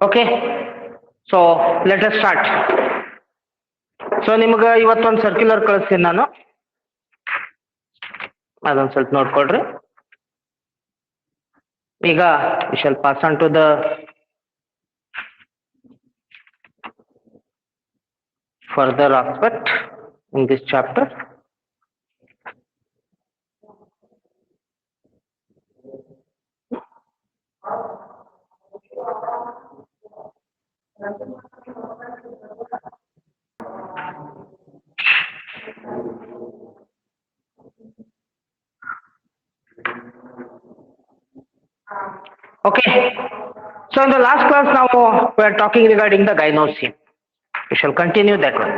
Okay, so let us start. So ನಿಮ್ಗೆ ಇವತ್ತೊಂದು circular ಕಳಿಸ್ತೀನಿ ನಾನು, ಅದೊಂದು ಸ್ವಲ್ಪ ನೋಡ್ಕೊಳ್ರಿ. ಈಗ we shall pass on to the further aspect in this chapter. Okay, so in the last class now we are talking regarding the gynosium. We shall continue that one.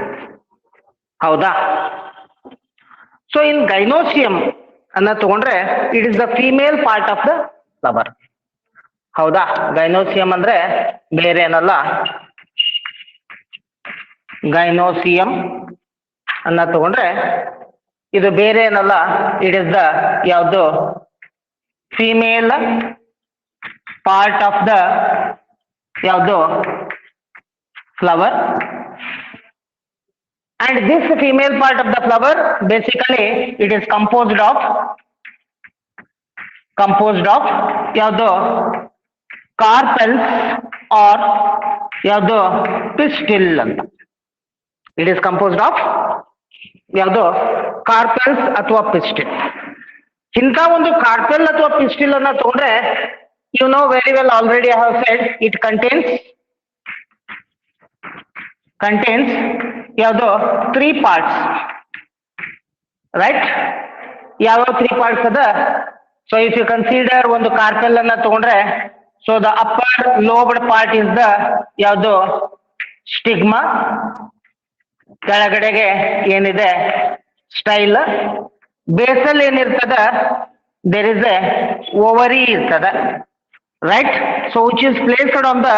ಹೌದಾ? So in gynosium ಅನ್ನ ತಗೊಂಡ್ರೆ it is the female part of the flower. ಹೌದಾ? ಗೈನೋಸಿಯಂ ಅಂದ್ರೆ ಬೇರೆ ಏನಲ್ಲ, ಗೈನೋಸಿಯಂ ಅನ್ನ ತಗೊಂಡ್ರೆ ಇದು ಬೇರೆ ಏನಲ್ಲ, ಇಟ್ ಇಸ್ ದ ಯಾವುದು ಫಿಮೇಲ್ ಪಾರ್ಟ್ ಆಫ್ ದ ಯಾವುದು flower. And this female part of the flower basically it is composed of ಯಾವುದು ಕಾರ್ಪೆಲ್ಸ್ ಆರ್ ಯಾವುದು ಪಿಸ್ಟಿಲ್ ಅಂತ. ಇಟ್ ಇಸ್ ಕಂಪೋಸ್ಡ್ ಆಫ್ ಯಾವುದು ಕಾರ್ಪೆಲ್ಸ್ ಅಥವಾ ಪಿಸ್ಟಿಲ್. ಇಂಥ ಒಂದು ಕಾರ್ಪೆಲ್ ಅಥವಾ ಪಿಸ್ಟಿಲ್ ಅನ್ನ ತಗೊಂಡ್ರೆ you know very well, already I have said it contains ಯಾವುದು 3 parts, ರೈಟ್? ಯಾವ 3 parts ಅದ? ಸೊ ಇಫ್ ಯು ಕನ್ಸಿಡರ್ ಒಂದು ಕಾರ್ಪೆಲ್ ಅನ್ನ ತಗೊಂಡ್ರೆ, so the upper lobed part is the ಯಾವುದು ಸ್ಟಿಗ್ಮಾ, ಕೆಳಗಡೆಗೆ ಏನಿದೆ ಸ್ಟೈಲ್, ಬೇಸಲ್ ಏನಿರ್ತದ ದೇರ್ ಇಸ್ ಎ ಓವರಿ ಇರ್ತದ, right? So which is placed on the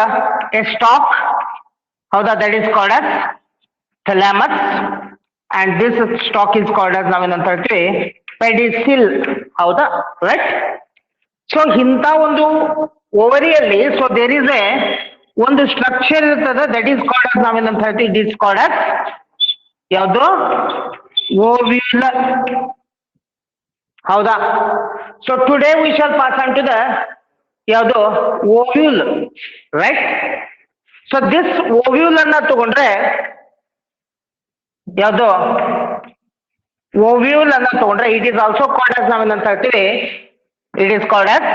a stalk, ಹೌದಾ? That is called as thalamus, and this stalk is called as ನಾವೇನಂತ ಹೇಳ್ತೀವಿ ಪೆಡಿಸಿಲ್, ಹೌದಾ? Right? So ಇಂಥ ಒಂದು ಓವರಿಯಲ್ಲಿ ಸೊ ದೇರ್ ಇಸ್ ಎ ಒಂದು ಸ್ಟ್ರಕ್ಚರ್ ಇರ್ತದೆ, ದಟ್ ಈಸ್ ಕಾಲ್ಡ್ as ನಾವೇನಂತ ಹೇಳ್ತೀವಿ ಇಟ್ ಈಸ್ ಕಾಲ್ಡ್ as ಯಾವುದು ಓವ್ಯೂಲ್, ಹೌದಾ? So today we shall pass on to the ಯಾವುದು ovule, right? So this ovule ಅನ್ನ ತಗೊಂಡ್ರೆ ಯಾವುದು ಓವ್ಯೂಲ್ ಅನ್ನ ತಗೊಂಡ್ರೆ it is also called as ನಾವೇನಂತ ಹೇಳ್ತೀವಿ ಇಟ್ ಈಸ್ ಕಾಲ್ಡ್ as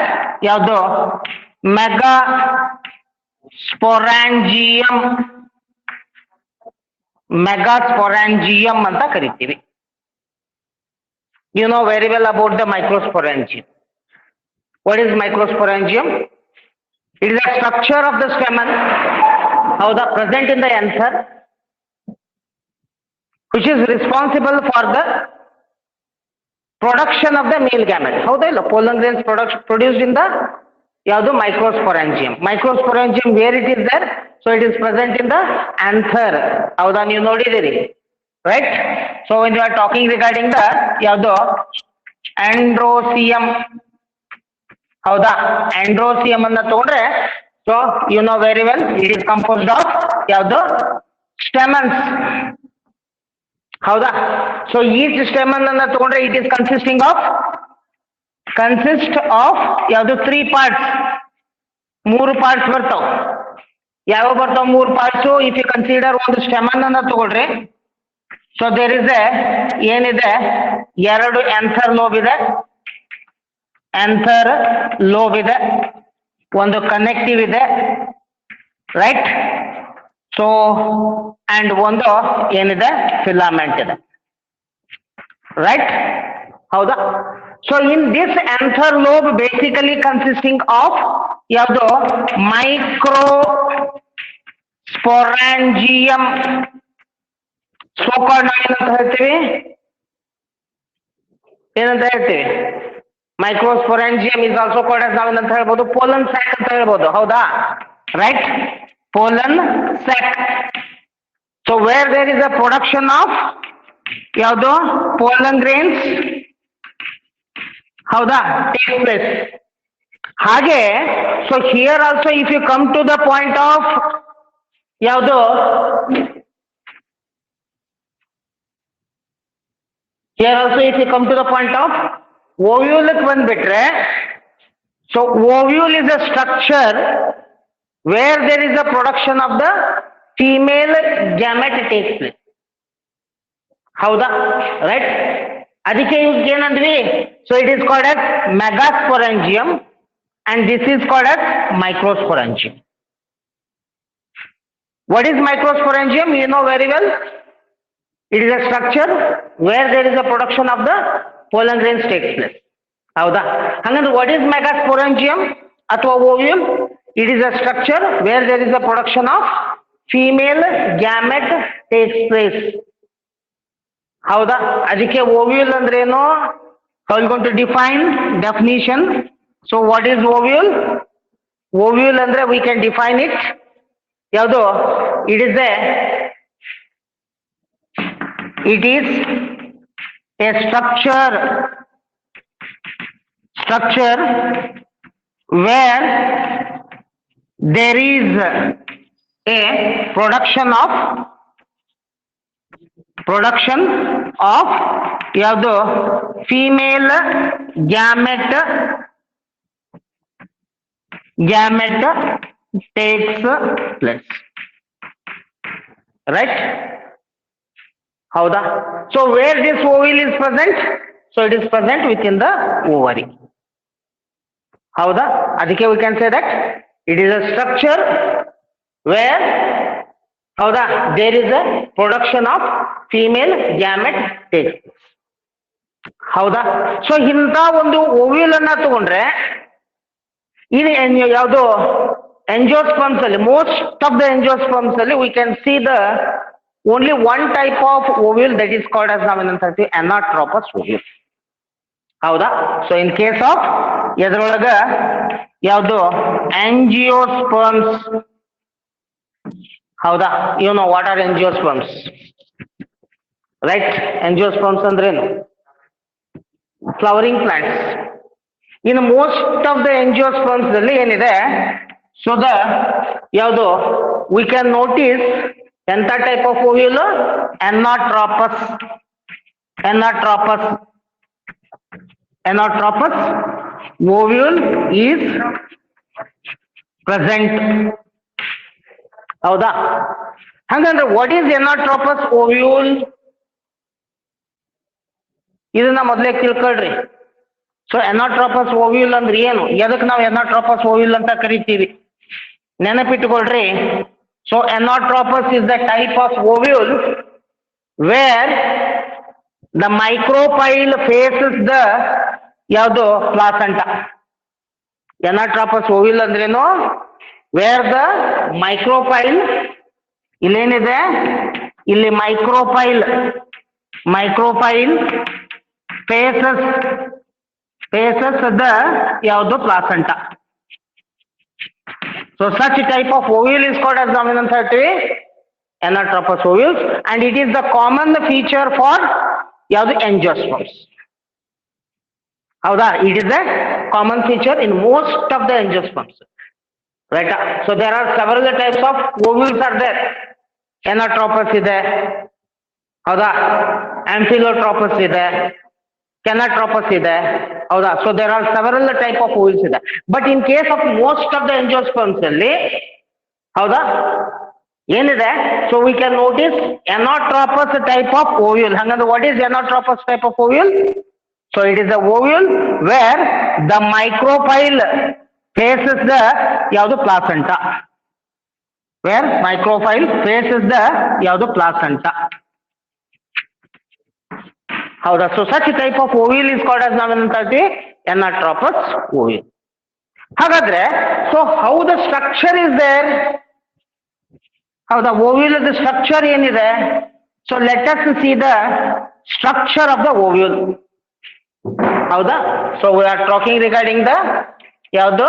ಯಾವುದು ಮೆಗಾ ಸ್ಪೊರಾಂಜಿಯಂ ಅಂತ ಕರಿತೀವಿ. You know very well about the microsporangium. What is ಮೈಕ್ರೋಸ್ಪೊರಾಂಜಿಯಂ? It is the structure of the stamen, ಹೌದಾ, present in the anther, which is responsible for the production of the male gamete. ಹೌದಾ ಇಲ್ಲ? pollen grains produced in the ಯಾವುದು ಮೈಕ್ರೋಸ್ಪೊರಾಂಜಿಯಂ. ಮೈಕ್ರೋಸ್ಪೊರಾಂಜಿಯಂ where it is there? So it is present in the anther, ಹೌದಾ? ನೀವು ನೋಡಿದಿರಿ, right? So when you are talking regarding the ಯಾವುದು ಆಂಡ್ರೋಸಿಯಂ, ಹೌದಾ? Androecium ಅನ್ನ ತಗೊಂಡ್ರೆ so you know very well it is composed of ಯಾವುದು stamens, ಹೌದಾ? ಸೊ ಈಚ್ ಸ್ಟೆಮನ್ ಅನ್ನ ತಗೊಂಡ್ರೆ ಇಟ್ ಈಸ್ ಕನ್ಸಿಸ್ಟ್ ಆಫ್ ಯಾವುದು 3 parts, 3 parts ಬರ್ತಾವ. ಯಾವ ಬರ್ತಾವ 3 parts? ಇಫ್ ಯು ಕನ್ಸಿಡರ್ ಒಂದು ಸ್ಟೆಮನ್ ಅನ್ನ ತಗೊಳ್ರಿ, ಸೊ ದೇರ್ ಇಸ್ ಎ ಏನಿದೆ 2 ಆಂಥರ್ ಲೋಬ್ ಇದೆ, ಒಂದು ಕನೆಕ್ಟಿವ್ ಇದೆ, ರೈಟ್? ಸೊ ಅಂಡ್ ಒಂದು ಏನಿದೆ ಫಿಲಾಮೆಂಟ್ ಇದೆ, ರೈಟ್? ಹೌದಾ? So in this anther lobe basically consisting of ಯಾವುದು ಮೈಕ್ರೋ ಸ್ಪೊರಾಂಜಿಯಂ, ಸೋ ಕಾಲ್ಡ್ ಏನಂತ ಹೇಳ್ತೀವಿ ಮೈಕ್ರೋಸ್ಪೊರಾಂಜಿಯಂ ಇಸ್ ಆಲ್ಸೋ ಕಾಲ್ಡ್ as ನಾವೇನಂತ ಹೇಳ್ಬೋದು ಪೋಲನ್ ಸ್ಯಾಕ್ ಅಂತ ಹೇಳ್ಬೋದು, ಹೌದಾ? Right? pollen sac. So where there is a production of ಯಾವುದು pollen grains, ಹೌದಾ, takes place. ಹಾಗೆ so here also if you come to the point of ಯಾವುದು here also if you come to the point of ovule ಬಂದ್ಬಿಟ್ರೆ so ovule is a structure where there is a production of the female gamete takes place. ಹೌದಾ right ಅದಕ್ಕೆ ಏನಂದ್ವಿ so it is called as megasporangium and this is called as microsporangium. What is microsporangium? You know very well. It is a structure where there is a production of the pollen grains takes place. ಹೌದಾ ಹಂಗಂದ್ರೆ what is megasporangium ಅಥವಾ ovule? It is a structure where there is a production of female gamete takes place. ಹೌದಾ ಅದಕ್ಕೆ ovule ಅಂದ್ರೆ ಏನು? How are you going to define definition? So what is ovule? Ovule ಅಂದ್ರೆ we can define it. ಯಾವುದು? It is a structure where there is a production of ಯಾವುದು female gamete takes place, right? ಹೌದಾ so where this ovule is present? So it is present within the ovary. ಹೌದಾ ಅದಕ್ಕೆ we can say that it is a structure where ಹೌದಾ there is a production of female gamete takes place. ಹೌದಾ so ಇಂಥ ಒಂದು ovule ಅನ್ನ ತಗೊಂಡ್ರೆ ಇದು ಯಾವುದು ಎಂಜಿಯೋಸ್ಪರ್ಮ್ಸ್ ಅಲ್ಲಿ ಮೋಸ್ಟ್ ಆಫ್ ದ ಎಂಜಿಯೋಸ್ಪರ್ಮ್ಸ್ ಅಲ್ಲಿ we can see the only one type of ovule that is called as ನಾವೇನಂತ ಹೇಳ್ತೀವಿ anatropous ovule. ಹೌದಾ ಸೊ ಇನ್ ಕೇಸ್ ಆಫ್ ಎದ್ರೊಳಗ ಯಾವುದು ಆಂಜಿಯೋಸ್ಪರ್ಮ್ಸ್ ಹೌದಾ you know what are angiosperms right angiosperms ಅಂದ್ರೇನು flowering plants in most of the angiosperms ಅಲ್ಲಿ ಏನಿದೆ so the ಯಾವುದು ವಿ ಕ್ಯಾನ್ ನೋಟಿಸ್ ಎಂತ type of ovule anatropous ovule is present. ಹೌದಾ ಹಂಗಂದ್ರೆ ವಾಟ್ ಈಸ್ anatropous ovule? ಇದನ್ನ ಮೊದಲೇ ತಿಳ್ಕೊಳ್ರಿ. ಸೊ anatropous ovule ಅಂದ್ರೆ ಏನು, ಎದಕ್ಕೆ ನಾವು anatropous ovule ಅಂತ ಕರಿತೀವಿ ನೆನಪಿಟ್ಟುಕೊಳ್ರಿ. So anatropous is the type of ovule where the micropyle faces the ಯಾವುದು ಪ್ಲಾಸೆಂಟಾ. anatropous ovule ಅಂದ್ರೇನು where the micropyle ಇಲ್ಲೇನಿದೆ ಇಲ್ಲಿ micropyle faces the ಯಾವುದು placenta. So such type of ovule is called as ನಾವೇನಂತ ಹೇಳ್ತೀವಿ anatropous ovules and it is the common feature for ಯಾವುದು angiosperms. ಹೌದಾ it is a common feature in most of the angiosperms, right? So there are several types of ovules are there. anatropous ಇದೆ ಹೌದಾ, amphilotropous ಇದೆ, kenotropous ಇದೆ ಹೌದಾ. So there are several type of ovules ಇದೆ. But in case of most of the angiosperms ಅಲ್ಲಿ ಹೌದಾ ಏನಿದೆ, so we can notice anatropous type of ovule. ಹಂಗಂದ್ರೆ what is anatropous type of ovule? So it is a ovule where the micropyle faces the ಯಾವುದು placenta, where micropyle faces the ಯಾವುದು placenta. ಹೌದಾ. So such type of ovule is called as ನಾವೇನಂತ ಹೇಳ್ತೀವಿ anatropous ovule. ಹಾಗಾದ್ರೆ so how the structure is there? ಹೌದಾ ovule the structure ಏನಿದೆ? So let us see the structure of the ovule. ಹೌದಾ. So we are talking regarding the ಯಾವುದು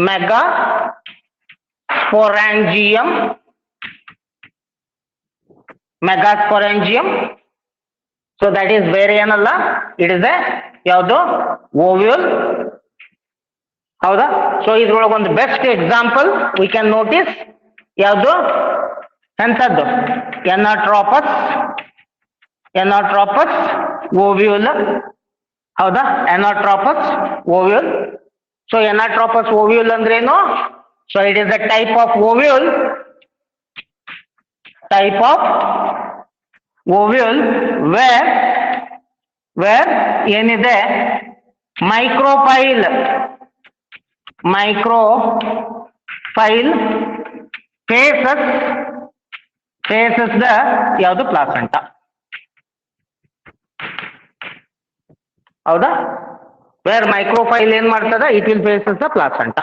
megasporangium. So that is ಬೇರೆ ಏನಲ್ಲ, it is a ಯಾವುದು ovule. ಹೌದಾ? So ಇದ್ರೊಳಗೆ ಒಂದು best example we can notice ಯಾವುದು ಎಂಥದ್ದು ಎನಾಟ್ರೋಪಸ್ ಓವ್ಯೂಲ್. ಹೌದಾ? Anatropous ovule. So anatropous ovule ಅಂದ್ರೇನು? So it is a type of ovule where ಏನಿದೆ ಮೈಕ್ರೋಫೈಲ್ ಫೇಸಸ್ ದ ಯಾವುದು ಪ್ಲಾಸೆಂಟಾ. ಹೌದಾ? ವೇರ್ ಮೈಕ್ರೋಫೈಲ್ ಏನ್ ಮಾಡ್ತದ, it will faces the placenta.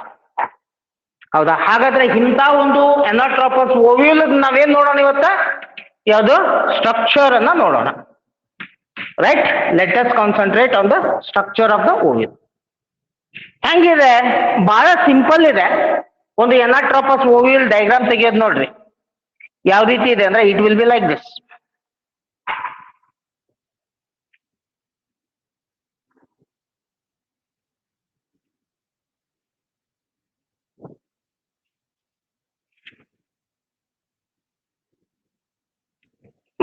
ಹೌದಾ? ಹಾಗಾದ್ರೆ ಇಂಥ ಒಂದು ಎನಾಟ್ರೋಪಸ್ ಓವ್ಯೂಲ್ ನಾವೇನ್ ನೋಡೋಣ ಇವತ್ತ? ಯಾವುದು ಸ್ಟ್ರಕ್ಚರ್ ಅನ್ನ ನೋಡೋಣ. Right, let us concentrate on the structure of the ovule. ಹೆಂಗಿದೆ? ಬಹಳ ಸಿಂಪಲ್ ಇದೆ. ಒಂದು ಎನಾಟ್ರೋಪಸ್ ಓವ್ಯೂಲ್ ಡಯಾಗ್ರಾಮ್ ತೆಗೆಯೋದು ನೋಡ್ರಿ. ಯಾವ ರೀತಿ ಇದೆ ಅಂದ್ರೆ it will be like this.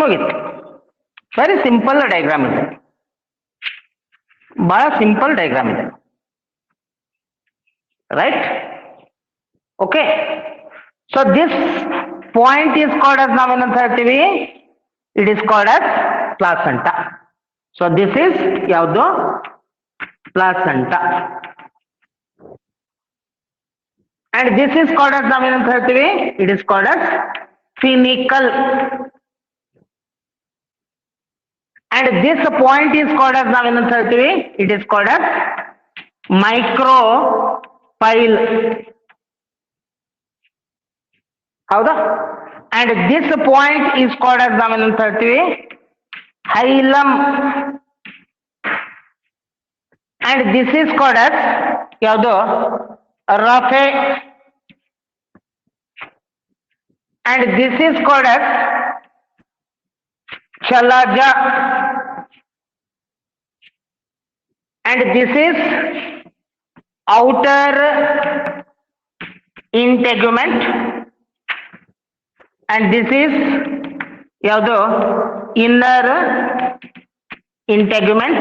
ಮುಗಿತು. ವೆರಿ ಸಿಂಪಲ್ ಡಯಾಗ್ರಾಮ್ ಇದೆ, ಬಹಳ ಸಿಂಪಲ್ ಡಯಾಗ್ರಾಮ್ ಇದೆ. Right, okay. So this point is called as ನಾವೇನಂತ ಹೇಳ್ತೀವಿ? It is called as placenta. So this is ಯಾವುದು? Placenta. And this is called as ನಾವೇನಂತ ಹೇಳ್ತೀವಿ? It is called as funicle. And this point is called as ನಾವೇನಂತ ಹೇಳ್ತೀವಿ? It is called as micropyle. ಹೌದಾ? And this point is called as ನಾವೇನಂತ ಹೇಳ್ತೀವಿ? Hilum. And this is called as ಯಾವುದು? Raphe. And this is called as Chalaja. And this is outer integument. And this is ಯಾವುದು? Inner integument.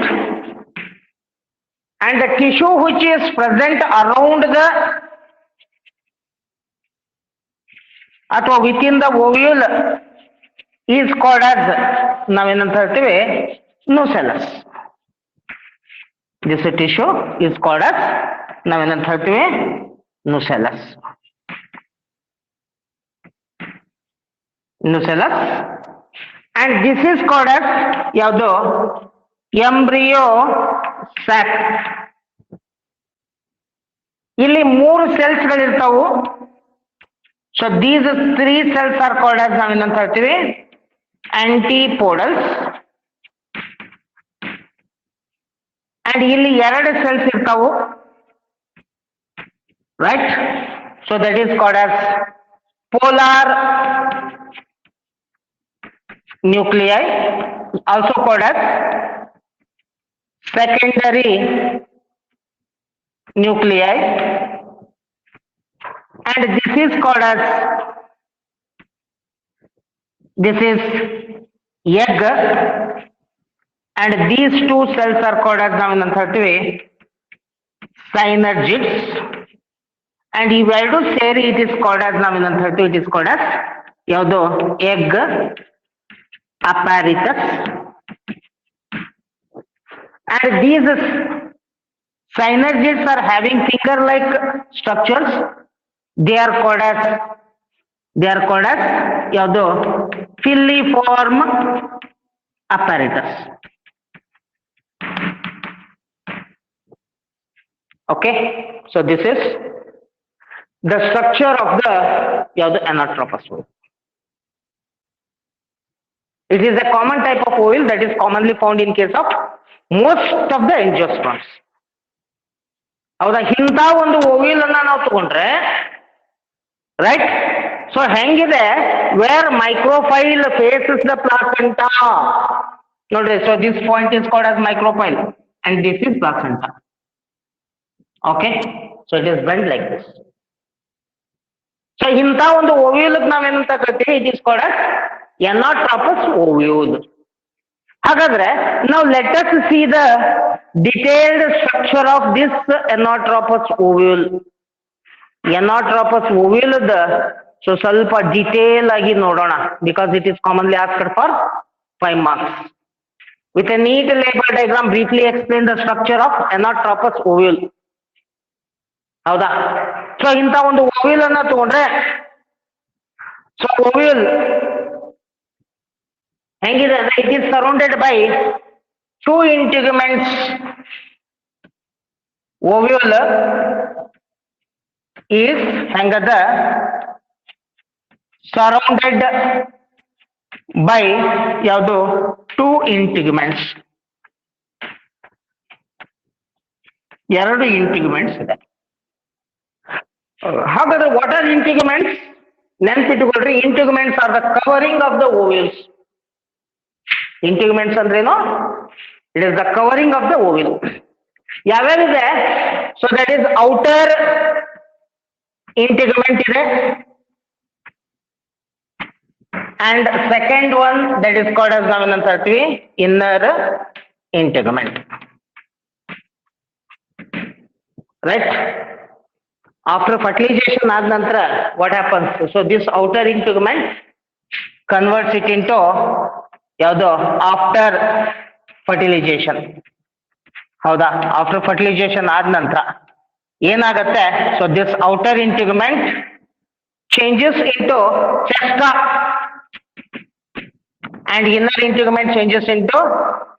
And the tissue which is present around the ಅಥವಾ within the ovule is called as ನಾವೇನಂತ ಹೇಳ್ತೀವಿ? ನುಸೆಲಸ್. This tissue is called as ನಾವೇನಂತ ಹೇಳ್ತೀವಿ? Nucellus. And this is called as ಯಾವುದು? Embryo sac. ಇಲ್ಲಿ 3 cells ಗಳಿರ್ತಾವು. So these 3 cells are called as ನಾವೇನಂತ ಹೇಳ್ತೀವಿ? ಆಂಟಿಪೋಡಲ್ಸ್. ಅಂಡ್ ಇಲ್ಲಿ 2 cells ಇರ್ತಾವು. Right, so that is called as polar nuclei, also called as secondary nuclei. And this is called as egg. And these 2 cells are called as ನಾವೇನಂತ ಹೇಳ್ತೀವಿ? synergids. And ಇವೆರಡು ಸೇರಿ it is called as ನಾವೇನಂತ ಹೇಳ್ತೀವಿ? it is called as ಯಾವುದು? egg apparatus. And these synergids are having finger like structures. They are called as ಯಾವುದು? filiform apparatus. Okay, so this is the structure of the ಯಾವುದು? anatropous ovule. It is a common type of ovule that is commonly found in case of most of the angiosperms. ಹೌದಾ? ಇಂಥ ಒಂದು ovule ಅನ್ನ ನಾವು ತಗೊಂಡ್ರೆ, right, so ಹೆಂಗಿದೆ? Where micropyle faces the placenta. ನೋಡ್ರಿ, so this point is called as micropyle and this is placenta. Okay, so it is bend like this. So ಇಂಥ ಒಂದು ಓವ್ಯೂಲ್ ನಾವೇನಂತ ಕರಿತೀವಿ, it is called as anatropous ovule. ಹಾಗಾದ್ರೆ ನಾವು let us see the detailed structure of this anatropous ovule. Anatropous ovule so ಸ್ವಲ್ಪ detail ಆಗಿ ನೋಡೋಣ, because it is commonly asked for 5 marks. With a neat label diagram, briefly explain the structure of anatropous ovule. ಹೌದಾ? So ಇಂಥ ಒಂದು ovule ಅನ್ನ ತಗೊಂಡ್ರೆ, so ovule ಹೆಂಗಿದೆ ಅಂದ್ರೆ it is surrounded by 2 integuments. Ovule is ಹೆಂಗದ ಸರೌಂಡೆಡ್ ಬೈ ಯಾವುದು 2 integuments. 2 integuments ಇದೆ. ಹಾಗಾದ್ರೆ ವಾಟ್ ಆರ್ ಇಂಟಿಗ್ಯುಮೆಂಟ್ಸ್? ನೆನ್ಪಿಟ್ಟುಕೊಳ್ರಿ, integuments are the covering of the ovules. Integuments ಅಂದ್ರೇನು? It is the covering of the ovule. ಯಾವ್ಯಾವಿದೆ? So that is outer integument ಇದೆ, and second one that is called as ನಾವೇನಂತ ಹೇಳ್ತೀವಿ inner ಇಂಟಿಗ್ಯುಮೆಂಟ್. Right? After fertilization ಆದ ನಂತರ what happens? So this outer integument converts it into ಯಾವುದು after fertilization. ಹೌದಾ? After fertilization ಆದ ನಂತರ ಏನಾಗತ್ತೆ? So this outer integument changes into testa and inner integument changes into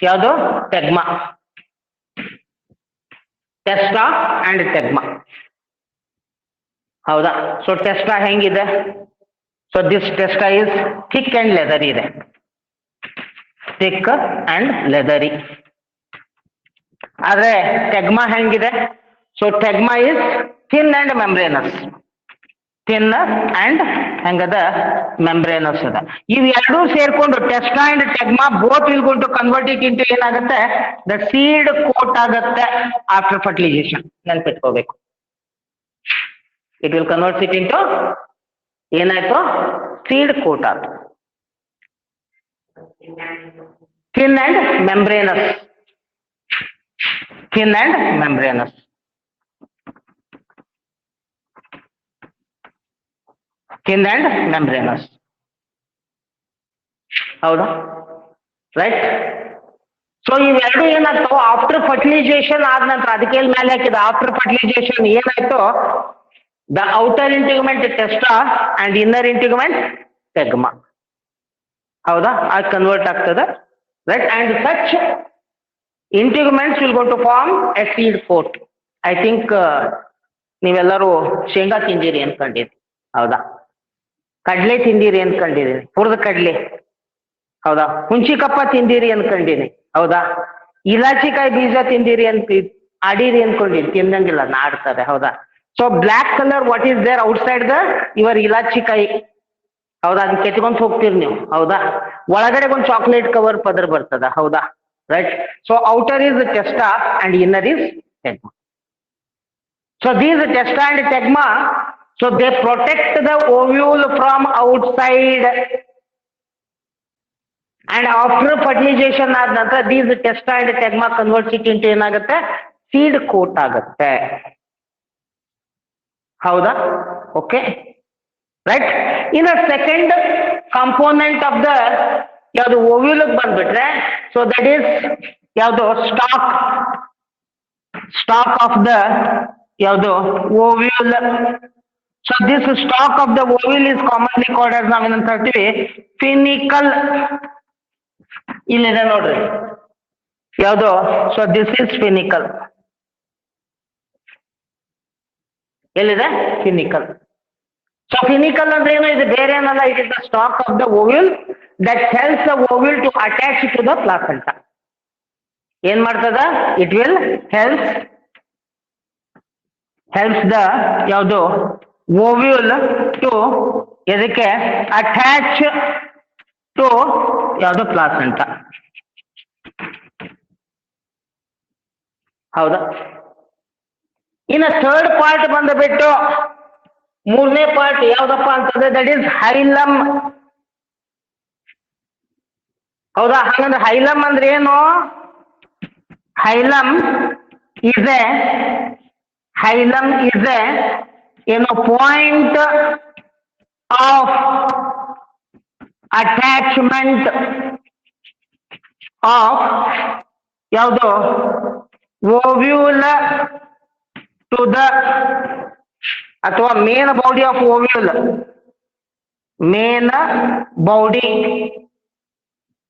ಯಾವುದು? ಟೆಗ್ಮಾ. Testa and tegmen. ಹೌದಾ? So testa ಹೆಂಗಿದೆ? So this testa is thick and leathery ಇದೆ. Thick and leathery. ಆದ್ರೆ tegmen ಹೆಂಗಿದೆ? So tegmen is thin and membranous. Thin and ಹೆಂಗದ? Membranous ಅದ. ಇವೆರಡೂ ಸೇರ್ಕೊಂಡು testa and tegmen both will going to convert it into ಏನಾಗುತ್ತೆ? The seed coat ಆಗತ್ತೆ after fertilization. ನೆನ್ಪಿಟ್ಕೋಬೇಕು. It will convert it into ಏನಾಯ್ತು? ಸೀಡ್ ಕೋಟ್ ಆಯ್ತು. Thin and membranous. Thin and membranous. Thin and membranous. ಹೌದಾ? Right? So ಇವೆರಡು ಏನಾಗ್ತಾವ after fertilization ಆದ ನಂತರ, ಅದಕ್ಕೆ ಮೇಲೆ ಹಾಕಿದ ಆಫ್ಟರ್ ಫರ್ಟಿಲೈಸೇಷನ್ ಏನಾಯ್ತು? The outer integument testa and inner integument tegmen. ಹೌದಾ? ಅದು ಕನ್ವರ್ಟ್ ಆಗ್ತದೆ. Right? And such integuments will go to form a seed coat. I think ನೀವೆಲ್ಲರೂ ಶೇಂಗಾ ತಿಂದಿರಿ ಅನ್ಕೊಂಡಿರಿ. ಹೌದಾ? ಕಡ್ಲೆ ತಿಂದಿರಿ ಅನ್ಕೊಂಡಿರಿ, ಹುರಿದ ಕಡ್ಲೆ. ಹೌದಾ? ಹುಂಚಿಕಪ್ಪ ತಿಂದಿರಿ ಅನ್ಕೊಂಡಿರಿ. ಹೌದಾ? ಇಲಾಚಿಕಾಯಿ ಬೀಜ ತಿಂದಿರಿ ಆಡಿರಿ ಅನ್ಕೊಂಡಿರಿ. ತಿನ್ನಂಗಿಲ್ಲ, ನಾಡ್ತದೆ. ಹೌದಾ? So black colour what is there outside the your ಇಲಾಚಿಕಾಯಿ. ಹೌದಾ? ಅದನ್ನ ಕೆತ್ಕೊಂಡ್ ಹೋಗ್ತೀರಿ ನೀವು. ಹೌದಾ? ಒಳಗಡೆ ಒಂದು ಚಾಕ್ಲೇಟ್ ಕವರ್ ಪದರ್ ಬರ್ತದ. ಹೌದಾ? Right? So outer is testa and inner is tegmen. So these testa and tegmen, so they protect the ovule from outside, and after fertilization ಆದ ನಂತರ these testa and tegma converts it into ಏನಾಗುತ್ತೆ? seed coat ಆಗುತ್ತೆ. ಹೌದಾ? Okay. Right? In second component of the ಯಾವುದು ovule ಬಂದ್ಬಿಟ್ರೆ, so that is ಯಾವುದು? Stock of the ಯಾವುದು? Ovule. So this stalk of the ovule is commonly called as ನಾವೇನಂತ ಹೇಳ್ತೀವಿ? ಫಿನಿಕಲ್. ಇಲ್ಲಿದೆ ನೋಡ್ರಿ ಯಾವುದು? So this is funicle. ಎಲ್ಲಿದೆ? ಫಿನಿಕಲ್. ಸೊ ಫಿನಿಕಲ್ ಅಂದ್ರೆ ಏನು? ಇದು ಬೇರೆ ಏನಲ್ಲ, it is the stalk of the ovule that helps the ovule to attach to the placenta. ಏನ್ ಮಾಡ್ತದ? ಇಟ್ ವಿಲ್ ಹೆಲ್ಪ್ಸ್ ದ ಯಾವುದು? ಓವ್ಯೂಲ್ ಟು ಇದಕ್ಕೆ ಅಟ್ಯಾಚ್ ಟು ಯಾವುದು? ಪ್ಲಾಸೆಂಟಾ. ಹೌದಾ? ಇನ್ನು ಥರ್ಡ್ ಪಾರ್ಟ್ ಬಂದುಬಿಟ್ಟು ಮೂರನೇ ಪಾರ್ಟ್ ಯಾವ್ದಪ್ಪ ಅಂತಂದ್ರೆ ದಟ್ ಈಸ್ ಹೈಲಮ್. ಹೌದಾ? ಹಾಗಂದ್ರೆ ಹೈಲಮ್ ಅಂದ್ರೆ ಏನು? ಹೈಲಮ್ ಇಸ್ ಎ ಏನು ಪಾಯಿಂಟ್ ಆಫ್ ಅಟ್ಯಾಚ್ಮೆಂಟ್ ಆಫ್ ಯಾವುದು ಓವ್ಯೂಲ್ ಟು ದ ಅಥವಾ main body of ovule, main body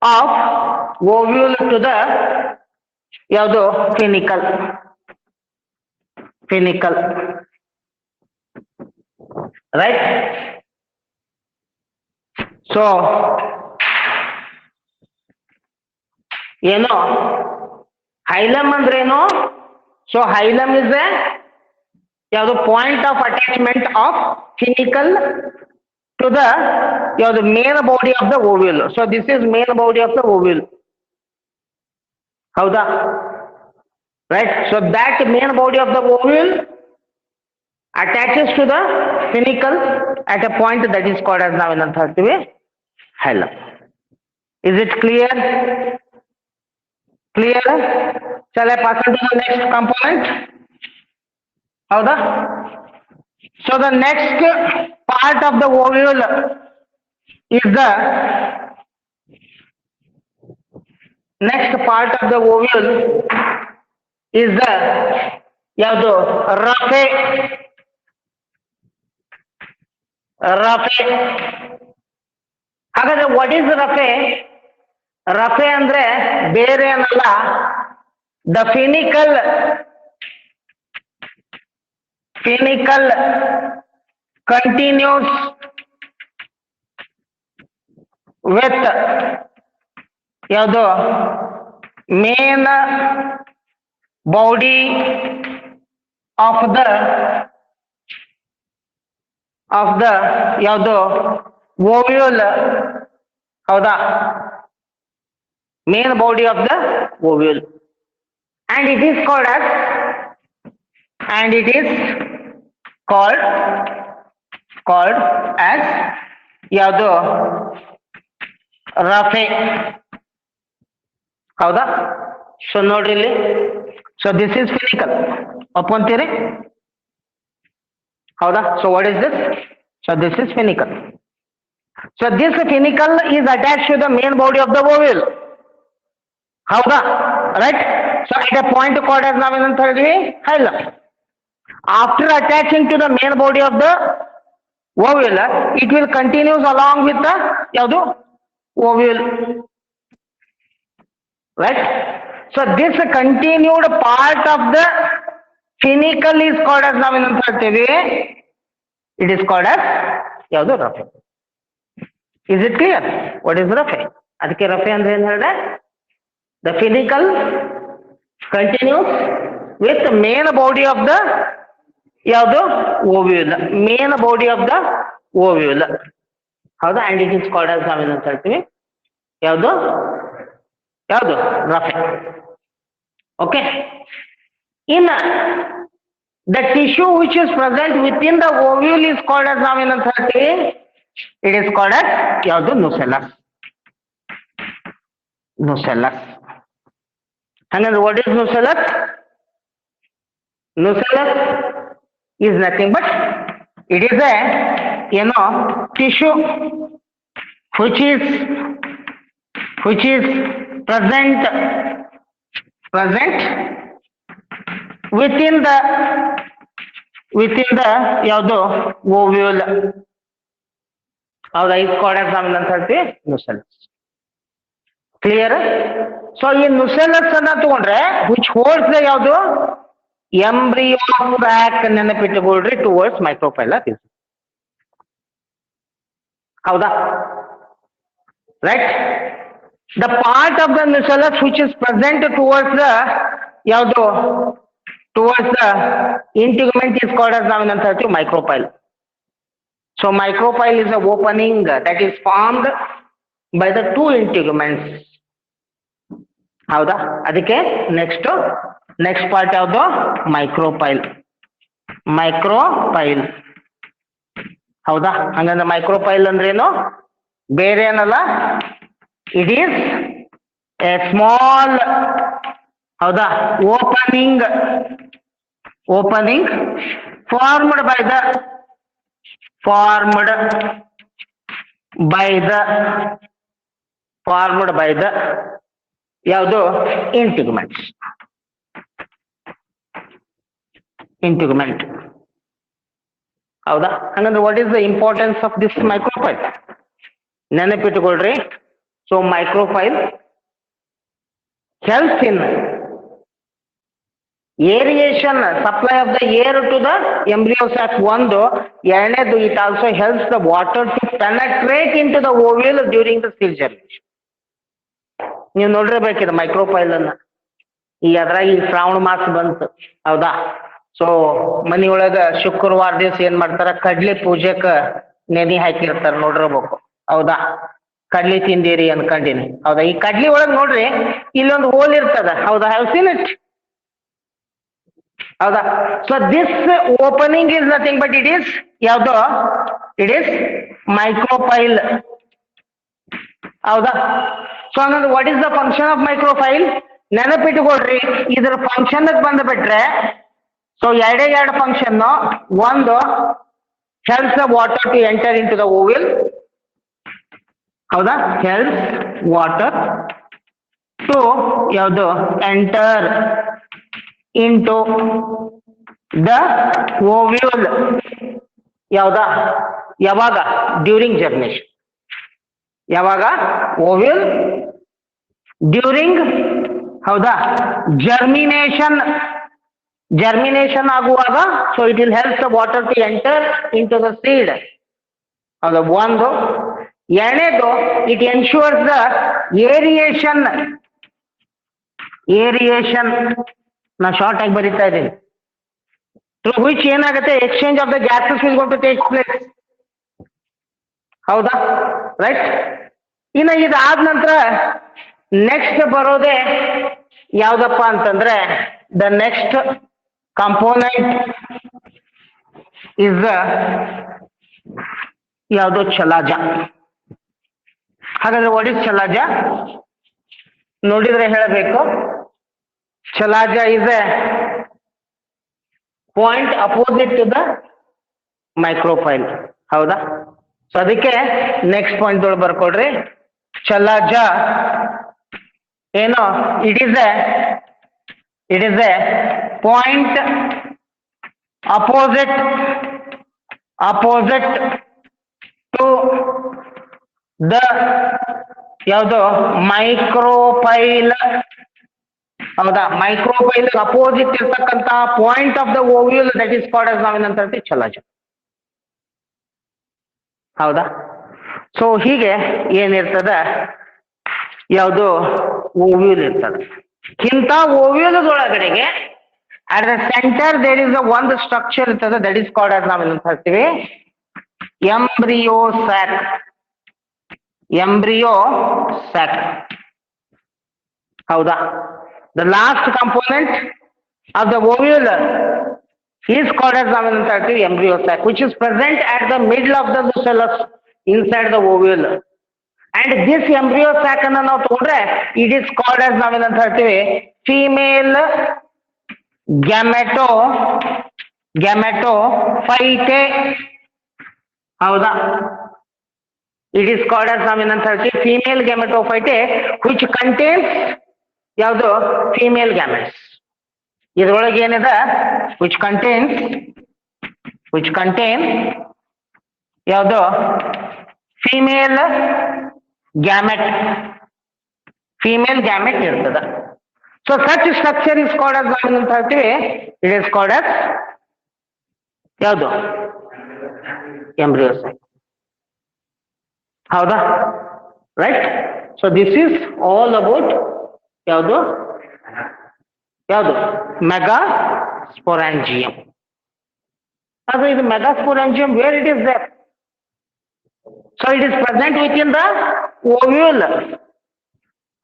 of ovule to the ಯಾವುದು ಫಿನಿಕಲ್. ರೈಟ್? ಸೊ ಏನು ಹೈಲಮ್ ಅಂದ್ರೇನು? ಸೊ ಹೈಲಮ್ ಇಸ್ ಎ ಯಾವುದು point of attachment of funicle to the ಯಾವುದು main body of the ovule. So this is main body of the ovule. ಹೌದಾ? Right? So that main body of the ovule attaches to the finicle at a point that is called as ನಾವೇನಂತ ಹೇಳ್ತೀವಿ hilum. Is it clear? Shall I pass on to the next component? ಹೌದಾ? So the next part of the ovule is the ಯಾವುದು ರಫೆ. ಹಾಗಾದ್ರೆ what is ರಫೆ? ರಫೆ ಅಂದ್ರೆ ಬೇರೆ ಏನಲ್ಲ, the ಫಿನಿಕಲ್ continuous with ಯಾವುದು main body of the ಯಾವುದು ಓವ್ಯೂಲ್. ಹೌದಾ? Main body of the ovule, and it is called as ಯಾವುದು ರಫೆ. ಹೌದಾ? ಸೊ ನೋಡ್ರಿ ಇಲ್ಲಿ, ಸೊ ದಿಸ್ ಇಸ್ ಫಿನಿಕಲ್. ಒಪ್ಪಂತೀರಿ? ಹೌದಾ? So what is this? So this is funicle. So this funicle is attach to the main body of the ovule. ಹೌದಾ? Right? So at a point called as ನಾವೇನಂತ ಹೇಳಿದ್ವಿ hilum. After attaching to the main body of the ovule, it will continues along with the ಯಾವುದು ovule. Right? So this continued part of the finicle is called as ನಾವೇನಂತ ಹೇಳ್ತೀವಿ, it is called as ಯಾವುದು ರಫೆ. Is it clear? What is ರಫೆ? ಅದಕ್ಕೆ ರಫೆ ಅಂದ್ರೆ ಏನ್ ಹೇಳಿದೆ? The finicle continues with main body of the ಯಾವುದು ovule, main body of the ovule. ಹೌದಾ? And it is called as ನಾವೇನಂತ ಹೇಳ್ತೀವಿ ಯಾವುದು ರಫೆ. ಓಕೆ? ಇನ್ನು the tissue which is present within the ovule is called as ನಾವೇನಂತ ಹೇಳ್ತೀವಿ, it is called as ಯಾವುದು ನುಸೆಲ್ಲಸ್. ಹಂಗಂದ್ರೆ what is ನುಸೆಲ್ಲಸ್? ನುಸೆಲ್ಲಸ್ is nothing but it is a tissue which is present within the ಯಾವುದು ovule. ಹೌದಾ? ಇದು called as ನಾವೇನಂತ ಹೇಳ್ತೀವಿ ನುಸೆಲ್ಲಸ್. Clear? So ಈ ನುಸೆಲ್ಲಸ್ ಅನ್ನ ತಗೊಂಡ್ರೆ which holds the ಯಾವುದು ಎಂಬ್ರಿಯೋ ಸ್ಯಾಕ್, ನೆನಪಿಟ್ಟುಕೊಳ್ರಿ, ಟುವರ್ಡ್ಸ್ ಮೈಕ್ರೋಫೈಲಾ ಥೀಸಿಸ್. ಹೌದಾ? Right? The part of the nucellus which is present towards the ಯಾವುದು towards the integument is called as ನಾವೇನಂತ ಹೇಳ್ತೀವಿ micropyle. So micropyle is a opening that is formed by the two integuments. ಹೌದಾ? ಅದಕ್ಕೆ next part ಯಾವುದು micropyle. Micropyle. ಹೌದಾ? ಹಂಗಂದ್ರೆ micropyle ಅಂದ್ರೇನು? ಬೇರೆ ಏನಲ್ಲ, ಇಟ್ ಈಸ್ ಎ ಸ್ಮಾಲ್, ಹೌದಾ, ಓಪನಿಂಗ್ ಫಾರ್ಮ್ಡ್ ಬೈ ದ ಯಾವುದು? ಇಂಟಿಗ್ಮೆಂಟ್. ಹೌದಾ? ಹಂಗಂದ್ರೆ what is the importance of this micropyle? ನೆನಪಿಟ್ಟುಕೊಳ್ರಿ. So micropyle helps in aeration, supply of the air to the embryo sac ಒಂದು. ಎರಡನೇದು, it also helps the water to penetrate in to the ovule during the seed germination. ನೀವು ನೋಡಿರ್ಬೇಕಿದೆ ಮೈಕ್ರೋಫೈಲ್ ಅನ್ನ. ಈ ಅದ್ರಾಗ ಈ ಶ್ರಾವಣ ಮಾಸ ಬಂತು, ಹೌದಾ? ಸೊ ಮನಿಯೊಳಗ ಶುಕ್ರವಾರ ದಿವಸ ಏನ್ ಮಾಡ್ತಾರ? ಕಡ್ಲಿ ಪೂಜೆಕ ನೆನೆ ಹಾಕಿರ್ತಾರ, ನೋಡಿರ್ಬೇಕು, ಹೌದಾ? ಕಡ್ಲಿ ತಿಂದಿರಿ ಅನ್ಕೊಂಡಿನಿ, ಹೌದಾ? ಈ ಕಡ್ಲಿ ಒಳಗ್ ನೋಡ್ರಿ, ಇಲ್ಲೊಂದು ಹೋಲ್ ಇರ್ತದ, ಹೌದಾ? ಹ್ಯಾವ್ ಸೀನ್ ಇಟ್, ಹೌದಾ? So this opening is nothing but it is ಯಾವ್ದು? ಇಟ್ ಈಸ್ ಮೈಕ್ರೋಫೈಲ್, ಹೌದಾ? ಸೊ ಹಂಗಂದ್ರೆ what is the function of micropyle? ನೆನಪಿಟ್ಟುಕೊಳ್ರಿ, ಇದ್ರ ಫಂಕ್ಷನ್ ಬಂದ್ಬಿಟ್ರೆ, ಸೊ ಎರಡು ಫಂಕ್ಷನ್. ಒಂದು, helps the water to enter in to the ovule, ಹೌದಾ? ಹೆಲ್ಪ್ಸ್ ವಾಟರ್ ಟು ಯಾವುದು? Enter in to the ovule, ಯಾವ್ದಾ? ಯಾವಾಗ? During germination. ಯಾವಾಗ? ಓವ್ಯೂಲ್ ಡ್ಯೂರಿಂಗ್, ಹೌದಾ? ಜರ್ಮಿನೇಷನ್ ಆಗುವಾಗ. So it will help the water to enter in to the seed, ಹೌದಾ? ಒಂದು. ಎರಡನೇದು, ಇಟ್ ಎನ್ಶೂರ್ಸ್ ದ ಏರಿಯೇಷನ್. ನಾ ಶಾರ್ಟ್ ಆಗಿ ಬರೀತಾ ಇದ್ದೀನಿ. ಥ್ರೂ ವಿಚ್ ಏನಾಗುತ್ತೆ? Exchange of the gases will gone to take place, ಹೌದಾ? ರೈಟ್. ಇನ್ನು ಇದಾದ ನಂತರ ನೆಕ್ಸ್ಟ್ ಬರೋದೇ ಯಾವ್ದಪ್ಪ ಅಂತಂದ್ರೆ, ದ ನೆಕ್ಸ್ಟ್ ಕಂಪೋನೆಂಟ್ ಇಸ್ ಯಾವುದು? ಛಲಾಜ. ಹಾಗಾದ್ರೆ ವಾಟ್ ಇಸ್ ಛಲಾಜ? ನೋಡಿದ್ರೆ ಹೇಳಬೇಕು. Chalaza is a point opposite to the micropyle, ಹೌದಾ? ಸೊ ಅದಕ್ಕೆ ನೆಕ್ಸ್ಟ್ ಪಾಯಿಂಟ್ ಒಳಗೆ ಬರ್ಕೊಡ್ರಿ. ಛಲಾಜ ಏನು? It is a point opposite to the ಯಾವುದು? ಮೈಕ್ರೋಫೈಲ್, ಹೌದಾ? ಮೈಕ್ರೋಫೈಲ್ ಅಪೋಸಿಟ್ ಇರ್ತಕ್ಕಂತ point of the ovule, that is called as ನಾವೇನಂತ ಹೇಳ್ತೀವಿ? ಛಲಾಜ, ಹೌದಾ? ಸೊ ಹೀಗೆ ಏನಿರ್ತದ? ಯಾವುದು? ಓವ್ಯೂಲ್ ಇರ್ತದ. ಇಂಥ ಓವ್ಯೂಲದೊಳಗಡೆಗೆ at the centre there is ಒಂದು ಸ್ಟ್ರಕ್ಚರ್ ಇರ್ತದೆ, ದಟ್ ಈಸ್ ಕಾಲ್ಡ್ as ನಾವೇನಂತ ಹೇಳ್ತೀವಿ? ಎಂಬ್ರಿಯೋ ಸ್ಯಾಕ್, ಹೌದಾ? The last component of the ovule is called as ನಾವೇನಂತ ಹೇಳ್ತೀವಿ? Embryo sac, which is present at the middle of the nucellus inside the ovule. And this embryo sac ಅನ್ನ ನಾವು ತಗೊಂಡ್ರೆ it is called as ನಾವೇನಂತ ಹೇಳ್ತೀವಿ? Female ಗ್ಯಾಮೆಟೋಫೈಟೆ, ಹೌದಾ? It is called as ನಾವೇನಂತ ಹೇಳ್ತೀವಿ? ಫೀಮೇಲ್ ಗ್ಯಾಮೆಟೋಫೈಟೆ, which contains ಯಾವುದು? Female gametes. ಇದ್ರೊಳಗೆ ಏನಿದೆ? which contain ಯಾವುದು? ಫೀಮೇಲ್ ಗ್ಯಾಮೆಟ್ ಇರ್ತದ. So such structure is called as ನಾವೇನಂತ ಹೇಳ್ತೀವಿ? ಇಟ್ ಇಸ್ ಕಾಲ್ಡ್ as ಯಾವುದು? ಎಂಬ್ರಿಯೋ ಸ್ಯಾಕ್, ಹೌದಾ? Right. So this is all about ಯಾವುದು? ಮೆಗಾಸ್ಪೊರಾಂಜಿಯಂ. ಅದು ಇದು megasporangium, where it is there? So it is present with in the ovule,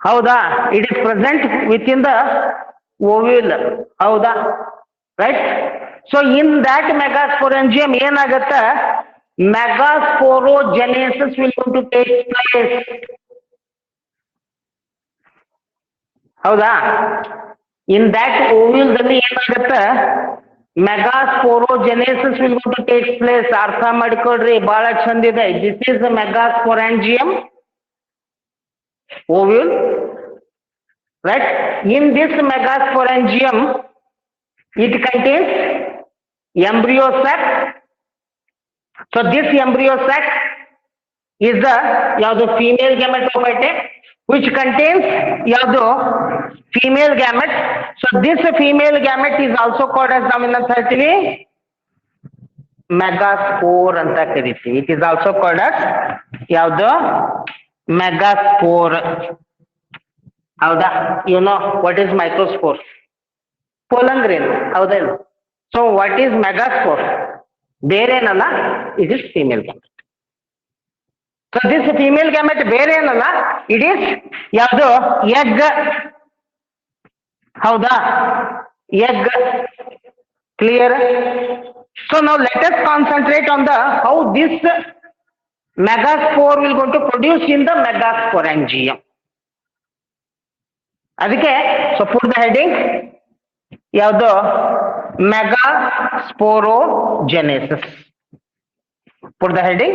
ಹೌದಾ? It is present with in the ovule, ಹೌದಾ? right? So in that megasporangium ಏನಾಗತ್ತೆ, megasporogenesis will going to take place. ಹೌದಾ? In that ovule ದಲ್ಲಿ ಏನಾಗತ್ತೆ, megasporogenesis will going to take place. ಅರ್ಥ ಮಾಡ್ಕೊಳ್ರಿ, ಬಹಳ ಚಂದ ಇದೆ. This is the megasporangium ovule, right? In this megasporangium it contains embryo sac. So this embryo sac is the yaudu female gametophyte, which contains yaudu female gamete. So this female gamete is also called as dominant fertility megaspore anta ಕರೀತೀವಿ. It is also called as yaudu megaspore. ಹೌದಾ? You know what is microspore? pollen grain, ಹೌದಾ? So what is megaspore? ಬೇರೆ ಏನಲ್ಲ, it is female gamete. So this female gamete ಬೇರೆ ಏನಲ್ಲ, it is ಯಾವುದು egg. ಹೌದಾ? egg. Clear? So now let us concentrate on the how this megaspore will going to produce in the megasporangium. ಅದಕ್ಕೆ so put the heading ಯಾವುದು megasporogenesis. put the heading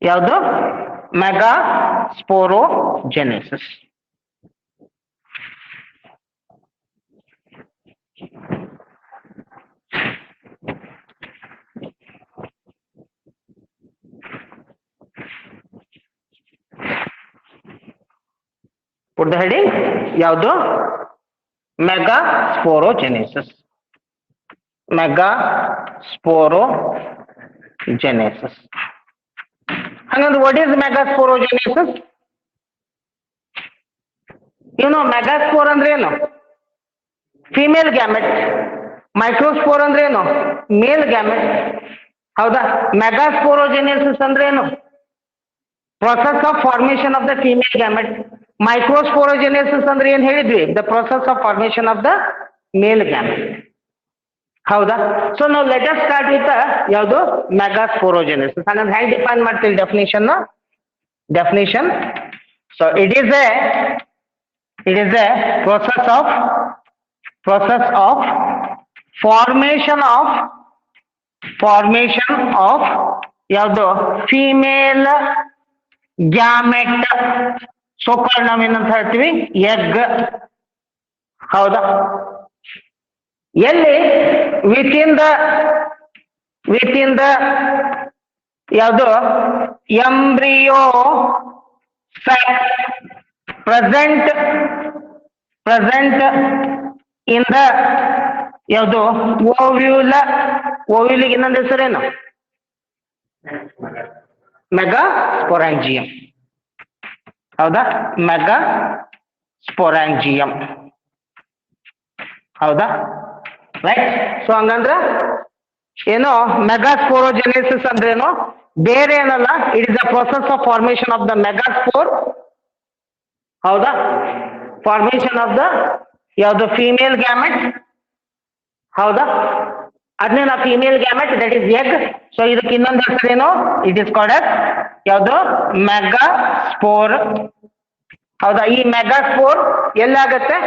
ಯಾವುದು megasporogenesis. put the heading ಯಾವುದು megasporogenesis. megasporogenesis. ಹಂಗಂದ್ರೆ what is megasporogenesis? you know megaspore ಅಂದ್ರೆ ಏನು? Female gamete. Microspore ಅಂದ್ರೆ ಏನು? Male gamete. ಹೌದಾ? ಮೆಗಾಸ್ಪೋರೋಜೆನೆಸಿಸ್ ಅಂದ್ರೆ ಏನು? Process of formation of the female gamete. Microsporogenesis ಅಂದ್ರೆ ಏನ್ ಹೇಳಿದ್ವಿ? The process of formation of the male gamete. ಹೌದಾ? ಸೊ ನಾವು ಲೆಟ್ ಅಸ್ ಸ್ಟಾರ್ಟ್ ವಿತ್ ಯಾವುದು ಮೆಗಾಸ್ಪೋರೋಜೆನೆಸಿಸ್. ಹಂಗಂದ್ರೆ ಹೆಂಗ್ ಡಿಫೈನ್ ಮಾಡ್ತೀವಿ definition? So it is a process of formation of ಯಾವುದು ಫಿಮೇಲ್ ಗ್ಯಾಮೆಟ್. ಸೊ ಕಾಲ್ಡ್ ನಾವೇನಂತ ಹೇಳ್ತೀವಿ ಎಗ್. ಹೌದಾ? ಎಲ್ಲಿ ವಿತಿನ್ ದ ಯಾವುದು embryo sac present in the ಯಾವುದು ಓವ್ಯೂಲಿಗೆ ಇನ್ನೊಂದು ಹೆಸರೇನು? ಮೆಗಾಸ್ಪೊರಾಂಜಿಯಂ. ಹೌದಾ? ಮೆಗಾಸ್ಪೊರಾಂಜಿಯಂ. ಹೌದಾ? ರೈಟ್. ಸೊ ಹಂಗಂದ್ರ ಏನು ಮೆಗಾಸ್ಪೋರೋಜೆನೆಸಿಸ್ ಅಂದ್ರೇನು? ಬೇರೆ ಏನಲ್ಲ, it is the process of formation of the megaspore. ಹೌದಾ? ಫಾರ್ಮೇಶನ್ ಆಫ್ ದ ಯಾವುದು ಫಿಮೇಲ್ ಗ್ಯಾಮೆಟ್. ಹೌದಾ? ಅದನ್ನೇ ನಾವು female gamete, that is egg. So ಇದಕ್ಕೆ ಇನ್ನೊಂದು ಹೆಸರೇನು? ಇಟ್ ಇಸ್ ಕಾಲ್ಡ್ ಅಸ್ ಯಾವುದು ಮೆಗಾಸ್ಪೋರ್. ಹೌದಾ? ಈ ಮೆಗಾಸ್ಪೋರ್ ಎಲ್ಲಾಗತ್ತೆ?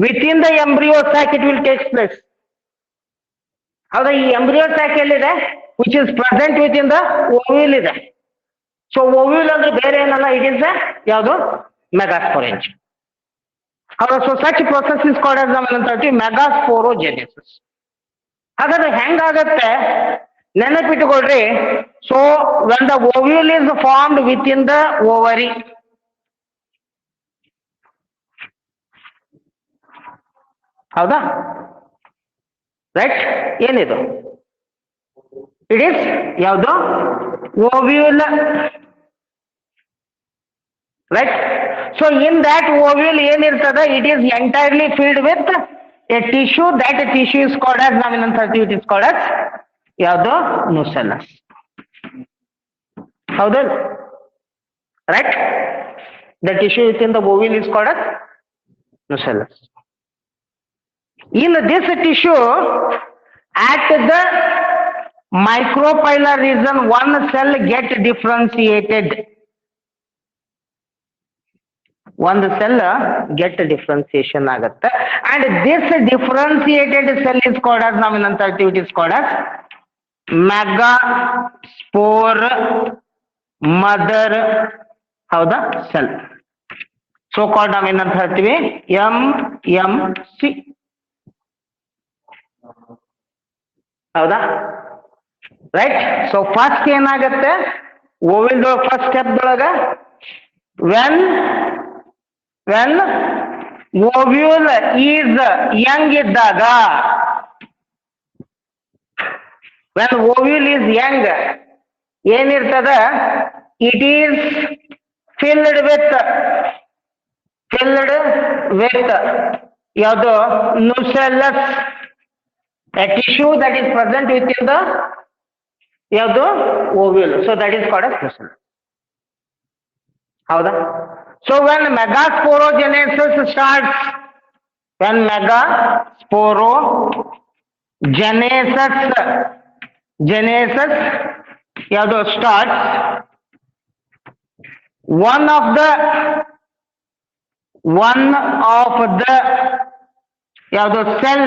Within the embryo sac it will takes place. ಹೌದಾ? ಈ ಎಂಬ್ರಿಯೋ ಸ್ಯಾಕ್ ಎಲ್ಲಿದೆ? Which is present within the ovule ಇದೆ. ಸೊ ಓವ್ಯೂಲ್ ಅಂದ್ರೆ ಬೇರೆ ಏನಲ್ಲ, ಇಟ್ ಇಸ್ ಯಾವುದು ಮೆಗಾಸ್ಪೊರಾಂಜಿಯಂ. ಹೌದಾ? So such process is called as megasporogenesis. ಹಾಗಾದ್ರೆ ಹೆಂಗಾಗತ್ತೆ ನೆನಪಿಟ್ಟುಕೊಳ್ರಿ. So when the ovule is formed within the ovary, ಹೌದಾ? ರೈಟ್. ಏನಿದು? ಇಟ್ ಈಸ್ ಯಾವುದು ovule. Right. So in that ovule ಏನಿರ್ತದ? It is entirely filled with a tissue. That tissue is called as ನಾವೇನಂತ ಹೇಳ್ತೀವಿ? It is called as ಯಾವುದು nucellus. ಹೌದಾ? Right. The tissue with in the ovule is called as nucellus. In this tissue, at the micropylar region, one cell get differentiated. ಒಂದು cell get differentiation ಆಗುತ್ತೆ, and this differentiated cell is called as, ನಾವೇನಂತ ಹೇಳ್ತೀವಿ, it is called as megaspore mother, ಹೌದಾ, cell. So called ನಾವೇನಂತ ಹೇಳ್ತೀವಿ, MMC, ಹೌದಾ, right. So first ಏನಾಗತ್ತೆ, ಓವಿಲ್ first step ದೊಳಗ ವೆನ್ ಓವ್ಯೂಲ್ ಈಸ್ ಯಂಗ್ ಇದ್ದಾಗ, ವೆನ್ ಓವ್ಯೂಲ್ ಈಸ್ ಯಂಗ್ ಏನಿರ್ತದ, ಇಟ್ ಈಸ್ ಫಿಲ್ಡ್ ವಿತ್ ಯಾವುದು, ನುಸೆಲ್ಲಸ್, a tissue that is present within the ಯಾವುದು ovule, so that is called as nucellus, ಹೌದಾ. So when megasporogenesis starts, when megasporogenesis ಯಾವುದು starts, one of the ಯಾವುದು cell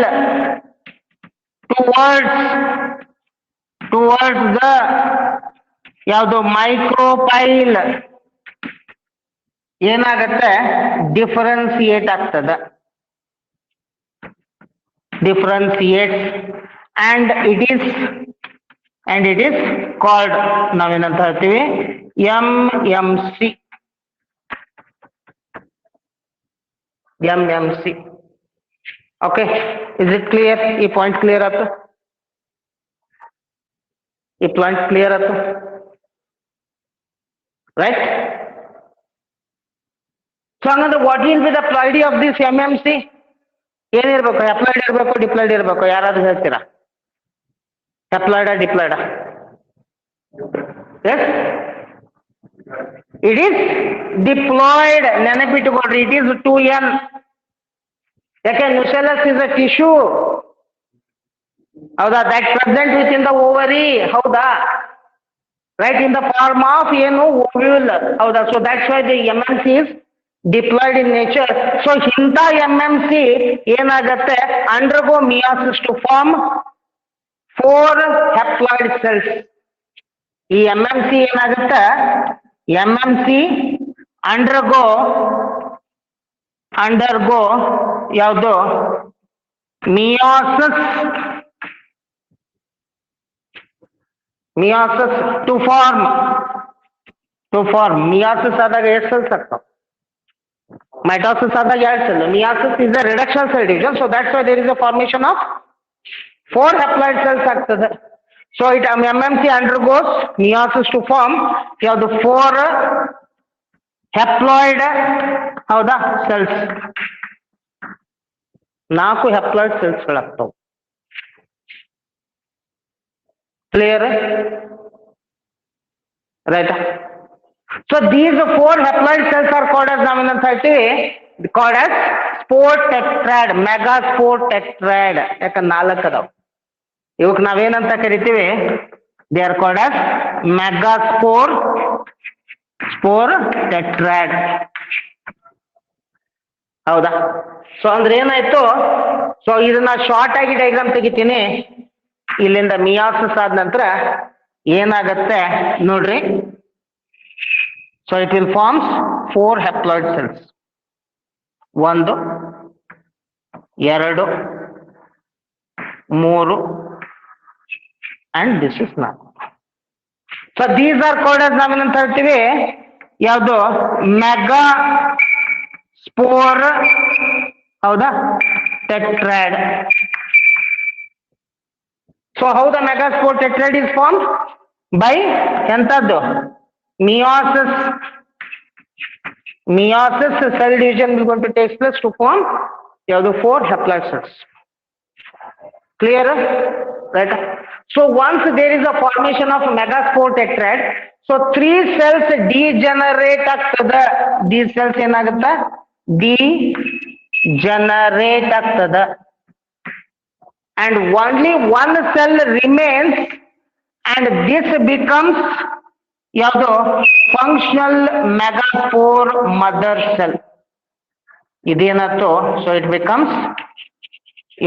towards the ಯಾವುದು micropyle ಏನಾಗತ್ತೆ, differentiate ಆಗ್ತದ, differentiates, and it is called, ನಾವೇನಂತ ಹೇಳ್ತೀವಿ, MMC. Okay, is it clear? ಈ point clear ಆಯ್ತು? ಈ ಪಾಯಿಂಟ್ ಕ್ಲಿಯರ್ ಆಯ್ತು, ರೈಟ್? ಸೊ ಹಂಗಂದ್ರೆ what will be the ploidy of this MMC? ಏನಿರ್ಬೇಕು, ಅಪ್ಲೈಡ್ ಇರ್ಬೇಕು, ಡಿಪ್ಲೈಡ್ ಇರ್ಬೇಕು? ಯಾರಾದ್ರೂ ಹೇಳ್ತೀರಾ? ಅಪ್ಲೈಡ, ಡಿಪ್ಲೈಡ? Yes, it is diploid. ನೆನಪಿಟ್ಟುಕೊಳ್ರಿ, ಇಟ್ ಈಸ್ 2N. ಯಾಕೆ, ನುಸೆಲ್ಲಸ್ ಇಸ್ ಅ ಟಿಶ್ಯೂ, ಹೌದಾ, that present with in the ovary, ಹೌದಾ, right, in the form of ಏನು, ಓವ್ಯೂಲ್, ಹೌದಾ. So that's why the MMC is diploid in nature. So ಇಂಥ MMC ಏನಾಗತ್ತೆ, undergo meiosis to form 4 haploid cells. ಈ MMC ಏನಾಗುತ್ತೆ, MMC undergo ಯಾವುದು, meiosis to form. ಮಿಯಾಸಿಸ್ ಆದಾಗ ಎಷ್ಟು ಸೆಲ್ಸ್ ಆಗ್ತಾವ? ಮೈಟೋಸಿಸ್ ಆದಾಗ 2 cell. Meiosis is the reduction cell division, so that's why there is a formation of 4 haploid cells ಆಗ್ತದೆ. So it MMC undergoes meiosis to form ಯಾವುದು, 4 haploid, ಹೌದಾ, cells. 4 haploid ಸೆಲ್ಸ್ಗಳಾಗ್ತವೆ. Clear, right? So these 4 haploid cells are called as, ನಾವೇನಂತ ಹೇಳ್ತೀವಿ, called as spore tetrad, megaspore tetrad. ಯಾಕಂದ್ರೆ 4 ಅದಾವ, ಇವಕ್ಕೆ ನಾವೇನಂತ ಕರಿತೀವಿ, they are called as megaspore tetrad, ಹೌದಾ. ಸೊ ಅಂದ್ರೆ ಏನಾಯ್ತು, ಸೊ ಇದನ್ನ ಶಾರ್ಟ್ ಆಗಿ ಡಯಾಗ್ರಾಮ್ ತೆಗಿತೀನಿ. ಇಲ್ಲಿಂದ ಮಿಯಾಸಿಸ್ ಆದ ನಂತರ ಏನಾಗತ್ತೆ ನೋಡ್ರಿ. So it will forms 4 haploid cells, 1 2 3 and this is 4. So these are called as, ನಾವೇನಂತ ಹೇಳ್ತೀವಿ, ಯಾವುದು, ಮೆಗಾ ಸ್ಪೋರ್, ಹೌದಾ, ಟೆಟ್ರಾಡ್. ಸೊ ಹೌದಾ, megaspore tetrad is form by ಎಂತದ್ದು, meiosis cell division will going to take place to form ಯಾವುದು, 4 haploid cells. Clear, right? So once there is a formation of megaspore tetrad, so 3 cells degenerate ಆಗ್ತದೆ. These cells ಏನಾಗುತ್ತೆ, degenerate ಆಗ್ತದೆ. and only one cell remains, and this becomes ಯಾವುದು functional megaspore mother cell. ಇದೇನಾಯ್ತು, so it becomes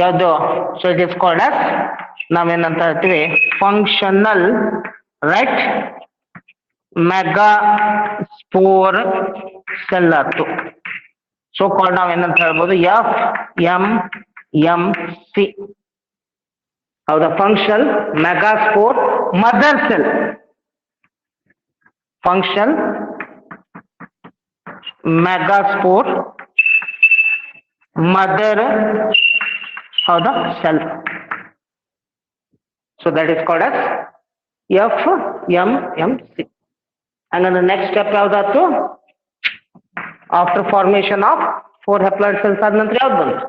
ಯಾವುದು, so it is called as, ನಾವೇನಂತ ಹೇಳ್ತೀವಿ functional, right, megaspore cell ಆಯ್ತು. So called ನಾವೇನಂತ ಹೇಳ್ಬೋದು FMMC. ಹೌದಾ, functional megaspore mother cell, functional megaspore mother, ಹೌದಾ, cell. So that is called as FMMC. ಹಂಗಂದ್ರೆ ನೆಕ್ಸ್ಟ್ ಸ್ಟೆಪ್ ಯಾವ್ದಾಯ್ತು, after formation of 4 haploid cells ಆದ ನಂತರ ಯಾವ್ದು ಬಂತು,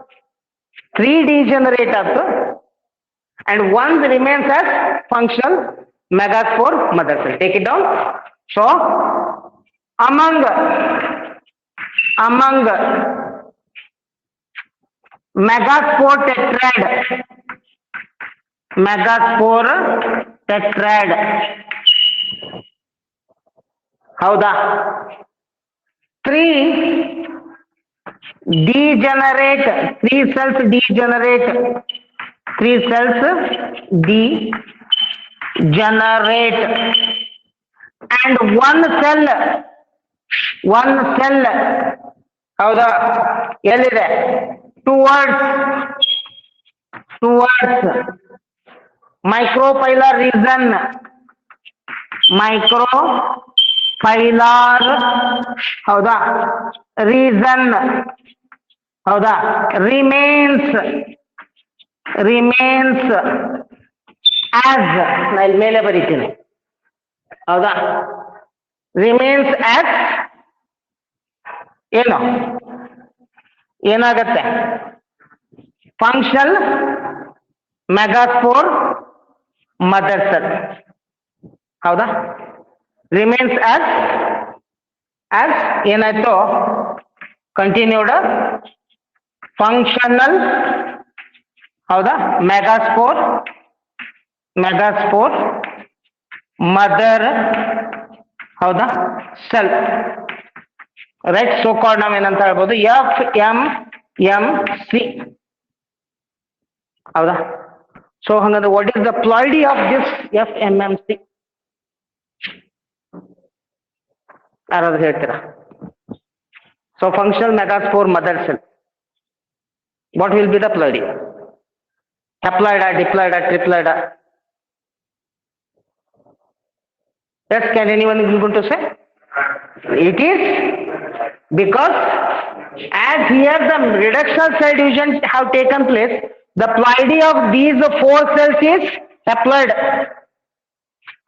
3 ಡಿಜನರೇಟ್ ಆಯ್ತು, and one remains as functional megaspore mother cell. Take it down. So among megaspore tetrad, ಹೌದಾ, 3 cells degenerate, and one cell, ಹೌದಾ, ಎಲ್ಲಿದೆ, towards micropylar region, ಹೌದಾ, region, ಹೌದಾ, remains as, ನಾ ಇಲ್ಲಿ ಮೇಲೆ ಬರೀತೀನಿ, ಹೌದಾ, remains as ಏನು, ಏನಾಗತ್ತೆ, ಫಂಕ್ಷನಲ್ ಮೆಗಾಸ್ಪೋರ್ ಮದರ್ ಸೆಲ್, ಹೌದಾ, ರಿಮೇನ್ಸ್ ಆಸ್ ಏನಾಯ್ತು, ಕಂಟಿನ್ಯೂಡ್ ಫಂಕ್ಷನಲ್, ಹೌದಾ, ಮೆಗಾಸ್ಪೋರ್ ಮದರ್, ಹೌದಾ, ಸೆಲ್, ರೈಟ್. ಸೊ ಕಾಲ್ಡ್ ನಾವೇನಂತ ಹೇಳ್ಬೋದು FMMC, ಹೌದಾ. ಸೊ ಹಂಗಂದ್ರೆ what is the ploidy of this FMMC, ಯಾರಾದ್ರೂ ಹೇಳ್ತೀರಾ? So functional megaspore mother cell, what will be the ploidy? Haploid, diploid, triploid? Yes, can anyone is going to say? It is because as here the reductional cell division have taken place, the ploidy of these 4 cells is haploid.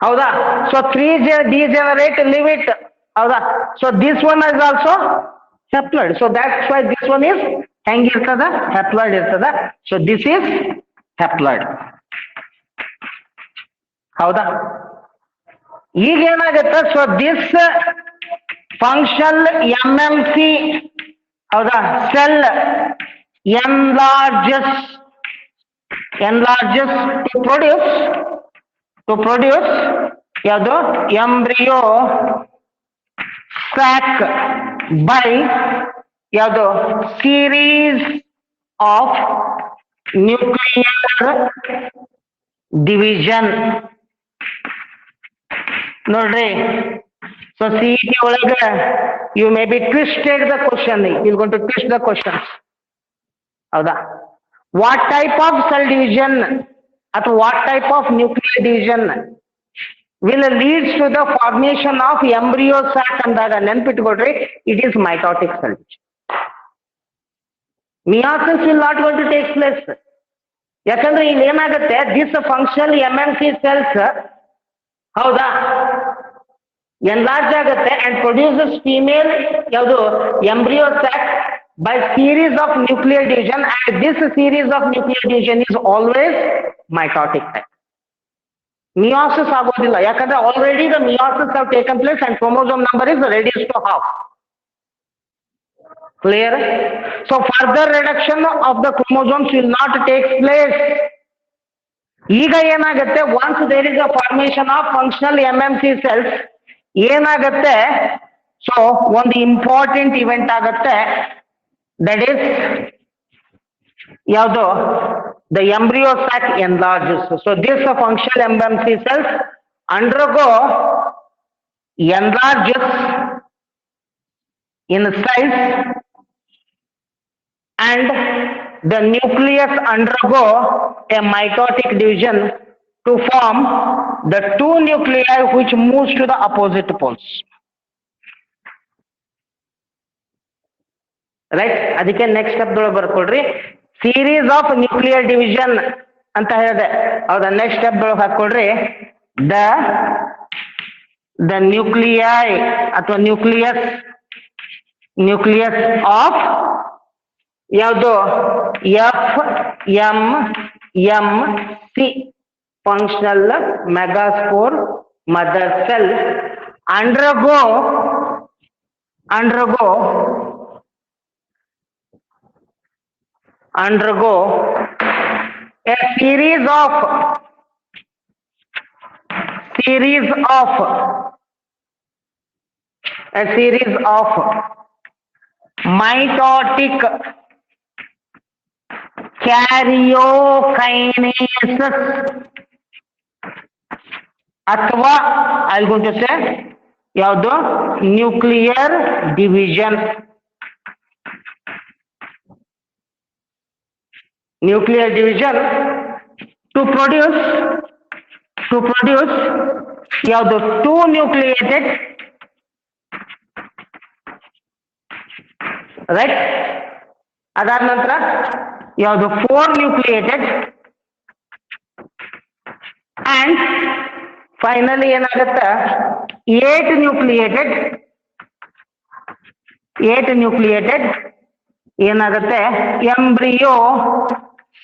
ಹೌದಾ, so 3 degenerate, leave it. ಹೌದಾ, so this one is also haploid. So that's why this one is ಹೆಂಗಿರ್ತದ, haploid ಇರ್ತದ. So this is haploid. ಹೌದಾ, ಈಗ ಏನಾಗುತ್ತೆ, so this functional MMC, ಹೌದಾ, cell enlarges to produce ಯಾವುದು, embryo sac by ಯಾವುದು, series of nuclear division. ನೋಡ್ರಿ, so CET ಒಳಗೆ you may be twisted the question, you going to twist the questions, ಹೌದಾ. What type of cell division ಅಥವಾ what type of nuclear division will leads to the formation of embryo sac ಅಂದಾಗ ನೆನ್ಪಿಟ್ಕೊಡ್ರಿ, it is mitotic cell division. Meiosis will not going to take place. ಯಾಕಂದ್ರೆ ಇಲ್ಲಿ ಏನಾಗುತ್ತೆ, this functional MMC cells, ಹೌದಾ, enlarge ಆಗುತ್ತೆ and produces female ಯಾವುದು, embryo sac by series of nuclear division, and this series of nuclear division is always mitotic type. Meiosis ಆಗೋದಿಲ್ಲ, ಯಾಕಂದ್ರೆ already the meiosis have taken place and chromosome number is reduce to half. Clear? So further reduction of the chromosomes will not take place ಈಗ ಏನಾಗುತ್ತೆ, once there is a formation of functional MMC cells ಏನಾಗುತ್ತೆ, so ಒಂದು important event ಆಗುತ್ತೆ, that is ಯಾವುದು, the embryo sac enlarges. So this functional MMC cells undergo enlarges in size and the nucleus undergo a mitotic division to form the two nuclei which moves to the opposite poles. Right? ಅದಕ್ಕೆ next step ದೊಳಗೆ ಬರ್ಕೊಳ್ರಿ, series of nuclear division ಅಂತ ಹೇಳಿದೆ. ಹೌದಾ, next step ದೊಳಗೆ ಹಾಕೊಳ್ರಿ, the nuclei ಅಥವಾ nucleus of ಯಾವುದು, FMMC functional megaspore mother cell undergo a series of mitotic karyokinesis ಅಥವಾ I going to say ಯಾವುದು, ನ್ಯೂಕ್ಲಿಯರ್ ಡಿವಿಷನ್. to produce ಯಾವುದು, ಟೂ ನ್ಯೂಕ್ಲಿಯೇಟೆಡ್, ರೈಟ್. ಅದಾದ ನಂತರ ಯಾವುದು, 4 ನ್ಯೂಕ್ಲಿಯೇಟೆಡ್, ಅಂಡ್ ಫೈನಲಿ ಏನಾಗುತ್ತೆ, 8 ನ್ಯೂಕ್ಲಿಯೇಟೆಡ್ ಏನಾಗುತ್ತೆ, ಎಂಬ್ರಿಯೋ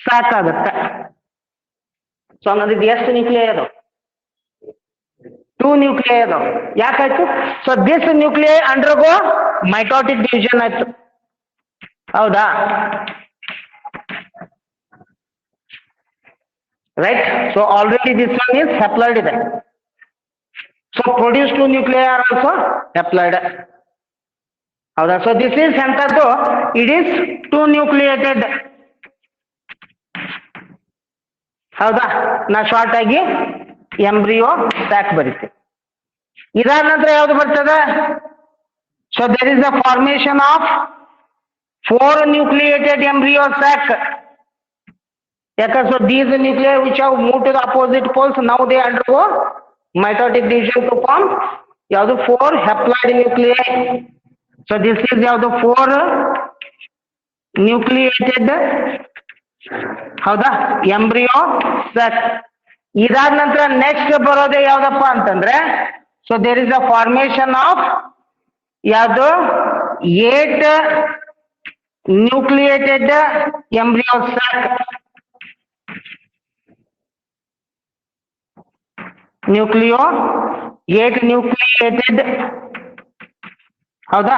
ಸಾಕಾಗುತ್ತೆ. ಸೊ ಹಂಗಂದ್ರೆ ಎಷ್ಟು ನ್ಯೂಕ್ಲಿಯೈ ಅದು, 2 ನ್ಯೂಕ್ಲಿಯೈ ಅದು. ಯಾಕಾಯ್ತು, so this nuclei undergo mitotic division ಆಯ್ತು. ಹೌದಾ, right. So already this one is haploid ಇದೆ. So produce 2 nuclei are also haploid. ಹೌದಾ, ಸೊ ದಿಸ್ ಈಸ್ ಎಂತದ್ದು, ಇಟ್ ಈಸ್ 2 ನ್ಯೂಕ್ಲಿಯೇಟೆಡ್. ಹೌದಾ, ನಾ ಶಾರ್ಟ್ ಆಗಿ ಎಂಬ್ರಿಯೋ ಸ್ಯಾಕ್ ಬರೀತೀವಿ. ಇದಾದ ನಂತರ ಯಾವ್ದು ಬರ್ತದೆ, so there is a formation of 4 nucleated embryo sac. ಯಾಕಂದ್ರೆ so these nuclei which have move to the opposite poles now they undergo mitotic division to form ಯಾವುದು, 4 haploid nuclei. So this is ಯಾವುದು, 4 nucleated, ಹೌದಾ, embryo sack. ಇದಾದ ನಂತರ next ಬರೋದೇ ಯಾವ್ದಪ್ಪ ಅಂತಂದ್ರೆ, so there is a formation of ಯಾವುದು, 8 nucleated embryo sac. eight nucleated, ಹೌದಾ,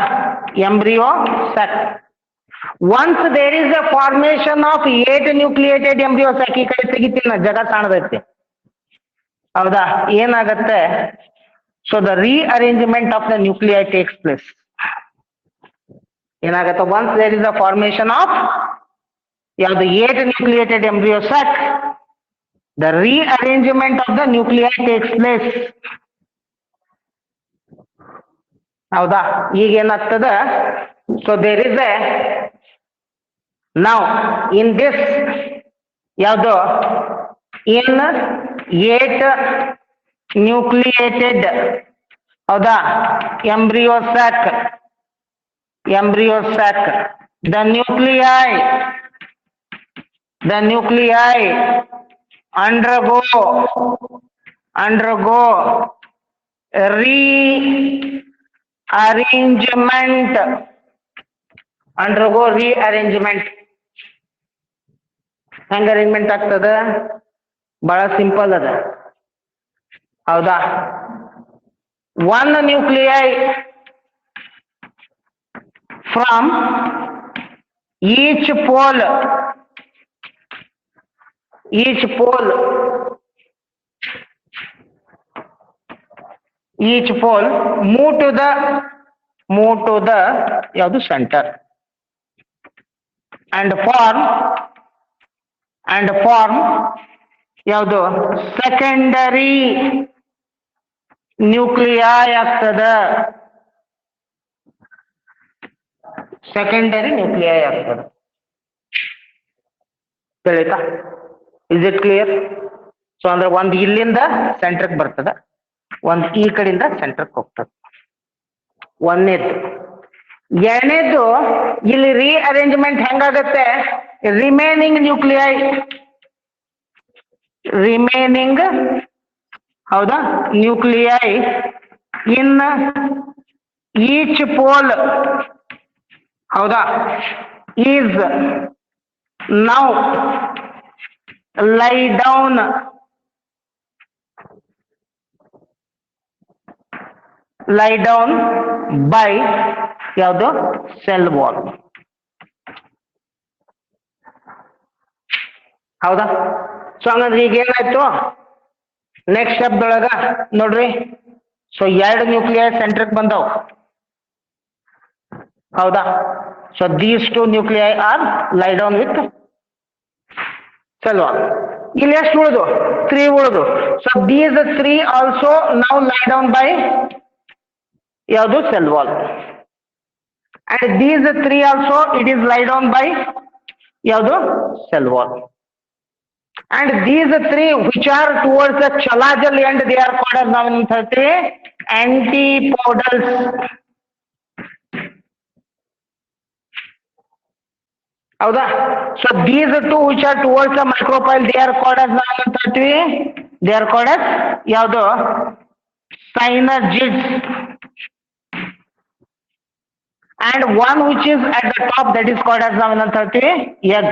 embryo sac. Once there is a formation of 8 nucleated embryo sac, ಈ ಕಡೆ ತೆಗಿತೀನಿ, ಜಗ ಕಾಣದೈತಿ. ಹೌದಾ, ಏನಾಗತ್ತೆ, so the rearrangement of the nuclei takes place. ಏನಾಗತ್ತೆ, once there is a formation of ಯಾವುದು, 8 nucleated embryo sac, the rearrangement of the nuclei takes place. ಹೌದಾ, ಈಗ ಏನಾಗ್ತದ, so there is A now in this ಯಾವುದು, in 8 nucleated, ಹೌದಾ, embryo sac, the nuclei undergo rearrangement. ಹೆಂಗ arrangement ಆಗ್ತದ, ಬಹಳ simple ಅದ. ಹೌದಾ, 1 nuclei from each pole each pole move to the ಯಾವುದು center and form ಯಾವುದು secondary nuclei ಆಗ್ತದ. ಸೆಕೆಂಡರಿ ನ್ಯೂಕ್ಲಿಯೈ ಆಗ್ತದೆ. ತಿಳಿತಾ? Is it clear? ಸೊ ಅಂದ್ರೆ ಒಂದು ಇಲ್ಲಿಂದ ಸೆಂಟ್ರಕ್ ಬರ್ತದ, ಒಂದು ಈ ಕಡೆಯಿಂದ ಸೆಂಟ್ರಕ್ ಹೋಗ್ತದೆ. ಒಂದನೇದು. ಎರಡನೇದು, ಇಲ್ಲಿ ರೀಅರೇಂಜ್ಮೆಂಟ್ ಹೆಂಗಾಗತ್ತೆ? ರಿಮೈನಿಂಗ್ ಹೌದಾ ನ್ಯೂಕ್ಲಿಯೈ ಇನ್ ಈಚ್ ಪೋಲ್ ಹೌದಾ is now lie down by ಯಾವುದು ಸೆಲ್ ವಾಲ್. ಹೌದಾ? ಸೊ ಹಂಗಂದ್ರೆ ಈಗ ಏನಾಯ್ತು ನೆಕ್ಸ್ಟ್ ಸ್ಟೆಪ್ದೊಳಗ ನೋಡ್ರಿ. ಸೊ ಎರಡು ನ್ಯೂಕ್ಲಿಯೈ ಸೆಂಟ್ರಕ್ ಬಂದವು. ಹೌದಾ? So these two nuclei are lie down with cell wall. ಇಲ್ಲಿ ಎಷ್ಟು ಉಳಿದು? 3 ಉಳಿದು. So these 3 also now lie down by ಯಾವುದು cell wall. And these 3 also it is lie down by ಯಾವುದು cell wall. And these 3 which are towards the chalajal end, they are called as now in 30 antipodals. ಹೌದಾ? So these 2 which are towards the micropyle, they are called as now in 30, they are called as ಯಾವುದು synergids. And one which is at the top, that is called as now in 30 egg.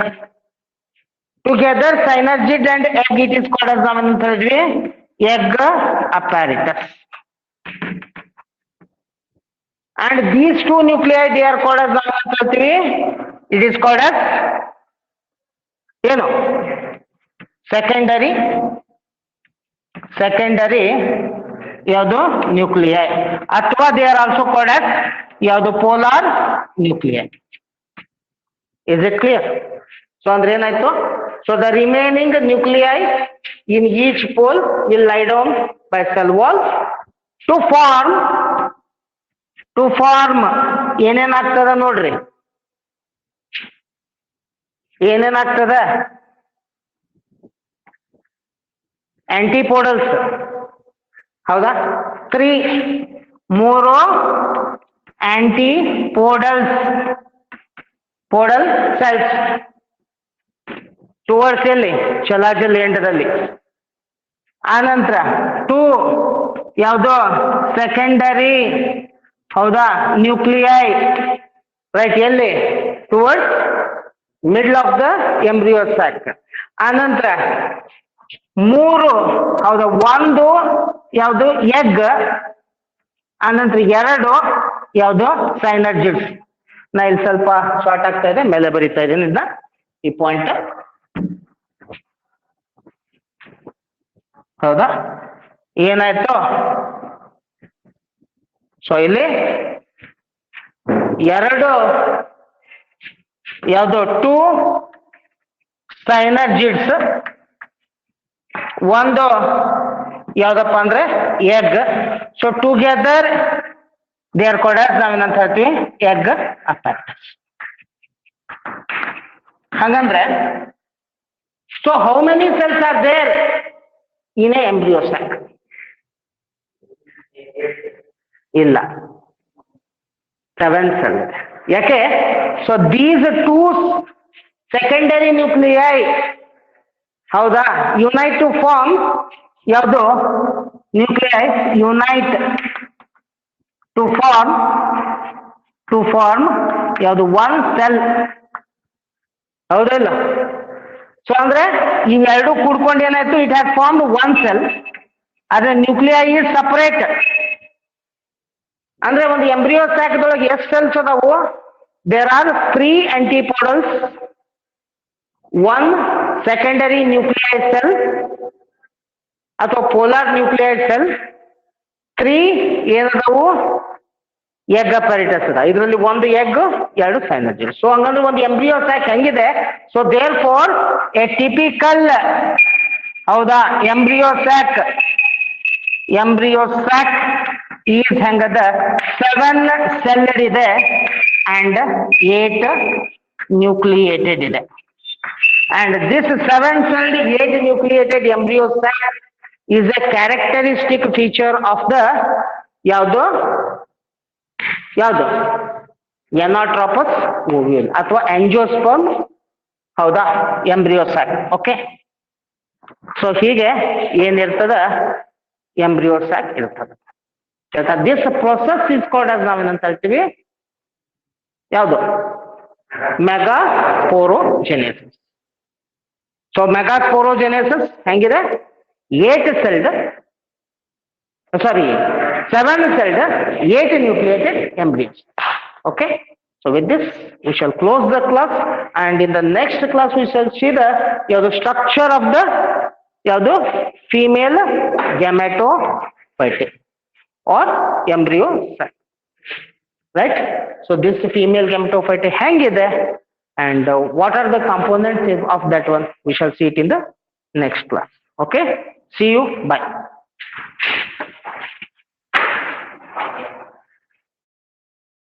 Together, synergid and egg, it is called as nomenclature egg apparatus. And these 2 nuclei, they are called as nomenclature. It is called as, you know, secondary ಯಾವುದು nuclei. ಅಥವಾ they are also called as ಯಾವುದು polar nuclei. Is it clear? So ಅಂದ್ರೆ ಏನಾಯ್ತು? So the remaining nuclei in each pole will lie down by cell wall to form ಏನೇನಾಗ್ತದ ನೋಡ್ರಿ. ಏನೇನಾಗ್ತದ? ಆಂಟಿಪೋಡಲ್ಸ್. ಹೌದಾ? 3 ಆಂಟಿಪೋಡಲ್ cells towards ಎಲ್ಲಿ ಚಲಾಜಲ್ ಎಂಡದಲ್ಲಿ. ಆನಂತರ 2 ಯಾವುದು ಸೆಕೆಂಡರಿ ಹೌದಾ ನ್ಯೂಕ್ಲಿಯೈ ರೈಟ್ ಎಲ್ಲಿ towards middle of the embryo sack. ಆನಂತರ 3 ಹೌದಾ ಒಂದು ಯಾವುದು ಎಗ್. ಆನಂತರ 2 ಯಾವುದು ಸೈನರ್ಜಿಡ್ಸ್. ನಾ ಇಲ್ಲಿ ಸ್ವಲ್ಪ ಶಾರ್ಟ್ ಆಗ್ತಾ ಇದೆ, ಮೇಲೆ ಬರೀತಾ ಇದ್ದೀನಿ ಇದನ್ನ ಈ ಪಾಯಿಂಟ್. ಹೌದಾ? ಏನಾಯ್ತು? ಸೊ ಇಲ್ಲಿ 2 ಯಾವುದು 2 ಸೈನರ್ಜಿಡ್ಸ್, ಒಂದು ಯಾವ್ದಪ್ಪ ಅಂದ್ರೆ egg. So together they are called as ನಾವೇನಂತ ಹೇಳ್ತೀವಿ ಎಗ್ ಅಪಾರಟಸ್. ಹಂಗಂದ್ರೆ so how many cells are there in a embryo sac? ಇಲ್ಲ, 7 ಸೆಲ್. ಯಾಕೆ? ಸೊ ದೀಸ್ 2 ಸೆಕೆಂಡರಿ ನ್ಯೂಕ್ಲಿಯೈ ಹೌದಾ ಯುನೈಟ್ ಟು ಫಾರ್ಮ್ ಯಾವುದು ನ್ಯೂಕ್ಲಿಯೈ ಯುನೈಟ್ ಟು ಫಾರ್ಮ್ ಯಾವುದು 1 cell. ಹೌದಲ್ಲ? So ಅಂದ್ರೆ ಇವೆರಡು ಕೂಡ್ಕೊಂಡು ಏನಾಯ್ತು ಇಟ್ ಹ್ಯಾಸ್ ಫಾರ್ಮ್ಡ್ 1 ಸೆಲ್. ಆದ್ರೆ ನ್ಯೂಕ್ಲಿಯೈ ಈಸ್ ಸಪರೇಟ್. ಅಂದ್ರೆ ಒಂದು ಎಂಬ್ರಿಯೋ ಸ್ಯಾಕ್ದೊಳಗೆ ಎಷ್ಟು ಸೆಲ್ಸ್ ಅದಾವು? There are 3 antipodals, 1 secondary nucleoid cell ಅಥವಾ ಪೋಲಾರ್ ನ್ಯೂಕ್ಲಿಯೈಡ್ ಸೆಲ್. 3 ಏನದವು ಎಗ್ ಅಪರಿಟಸ್ ಅದ. ಇದರಲ್ಲಿ ಒಂದು ಎಗ್, 2 ಸೈನೋಜಿಯಲ್. ಸೊ ಹಂಗಂದ್ರೆ ಒಂದು ಎಂಬ್ರಿಯೋ ಸ್ಯಾಕ್ ಹೆಂಗಿದೆ. So there for a typical, ಹೌದಾ, ಎಂಬ್ರಿಯೋ ಸ್ಯಾಕ್ ಈಸ್ ಹೆಂಗದ 7 ಸೆಲ್ಡ್ ಇದೆ ಅಂಡ್ 8 ನ್ಯೂಕ್ಲಿಯೇಟೆಡ್ ಇದೆ. And this 7-celled 8-nucleated embryo sac is a characteristic feature of the ಯಾವುದು ಎನಾಟ್ರೋಪಸ್ ಓವ್ಯೂಲ್ ಅಥವಾ ಆಂಜಿಯೋಸ್ಪರ್ಮ್, ಹೌದಾ, ಎಂಬ್ರಿಯೋ ಸ್ಯಾಕ್. ಓಕೆ, ಸೊ ಹೀಗೆ ಏನಿರ್ತದ ಎಂಬ್ರಿಯೋ ಸ್ಯಾಕ್ ಇರ್ತದೆ. This process is called as ನಾವೇನಂತ ಹೇಳ್ತೀವಿ, ಯಾವುದು, ಮೆಗಾಸ್ಪೋರೋಜೆನೆಸಿಸ್. ಸೊ ಮೆಗಾಸ್ಪೋರೋಜೆನೆಸಿಸ್ ಹೆಂಗಿದೆ, 7 celled 8 nucleated embryos. Okay, so with this we shall close the class, and in the next class we shall see the structure of the female gametophyte or embryo sac, right? So this female gametophyte hangide, and what are the components of that one, we shall see it in the next class. Okay, see you, bye.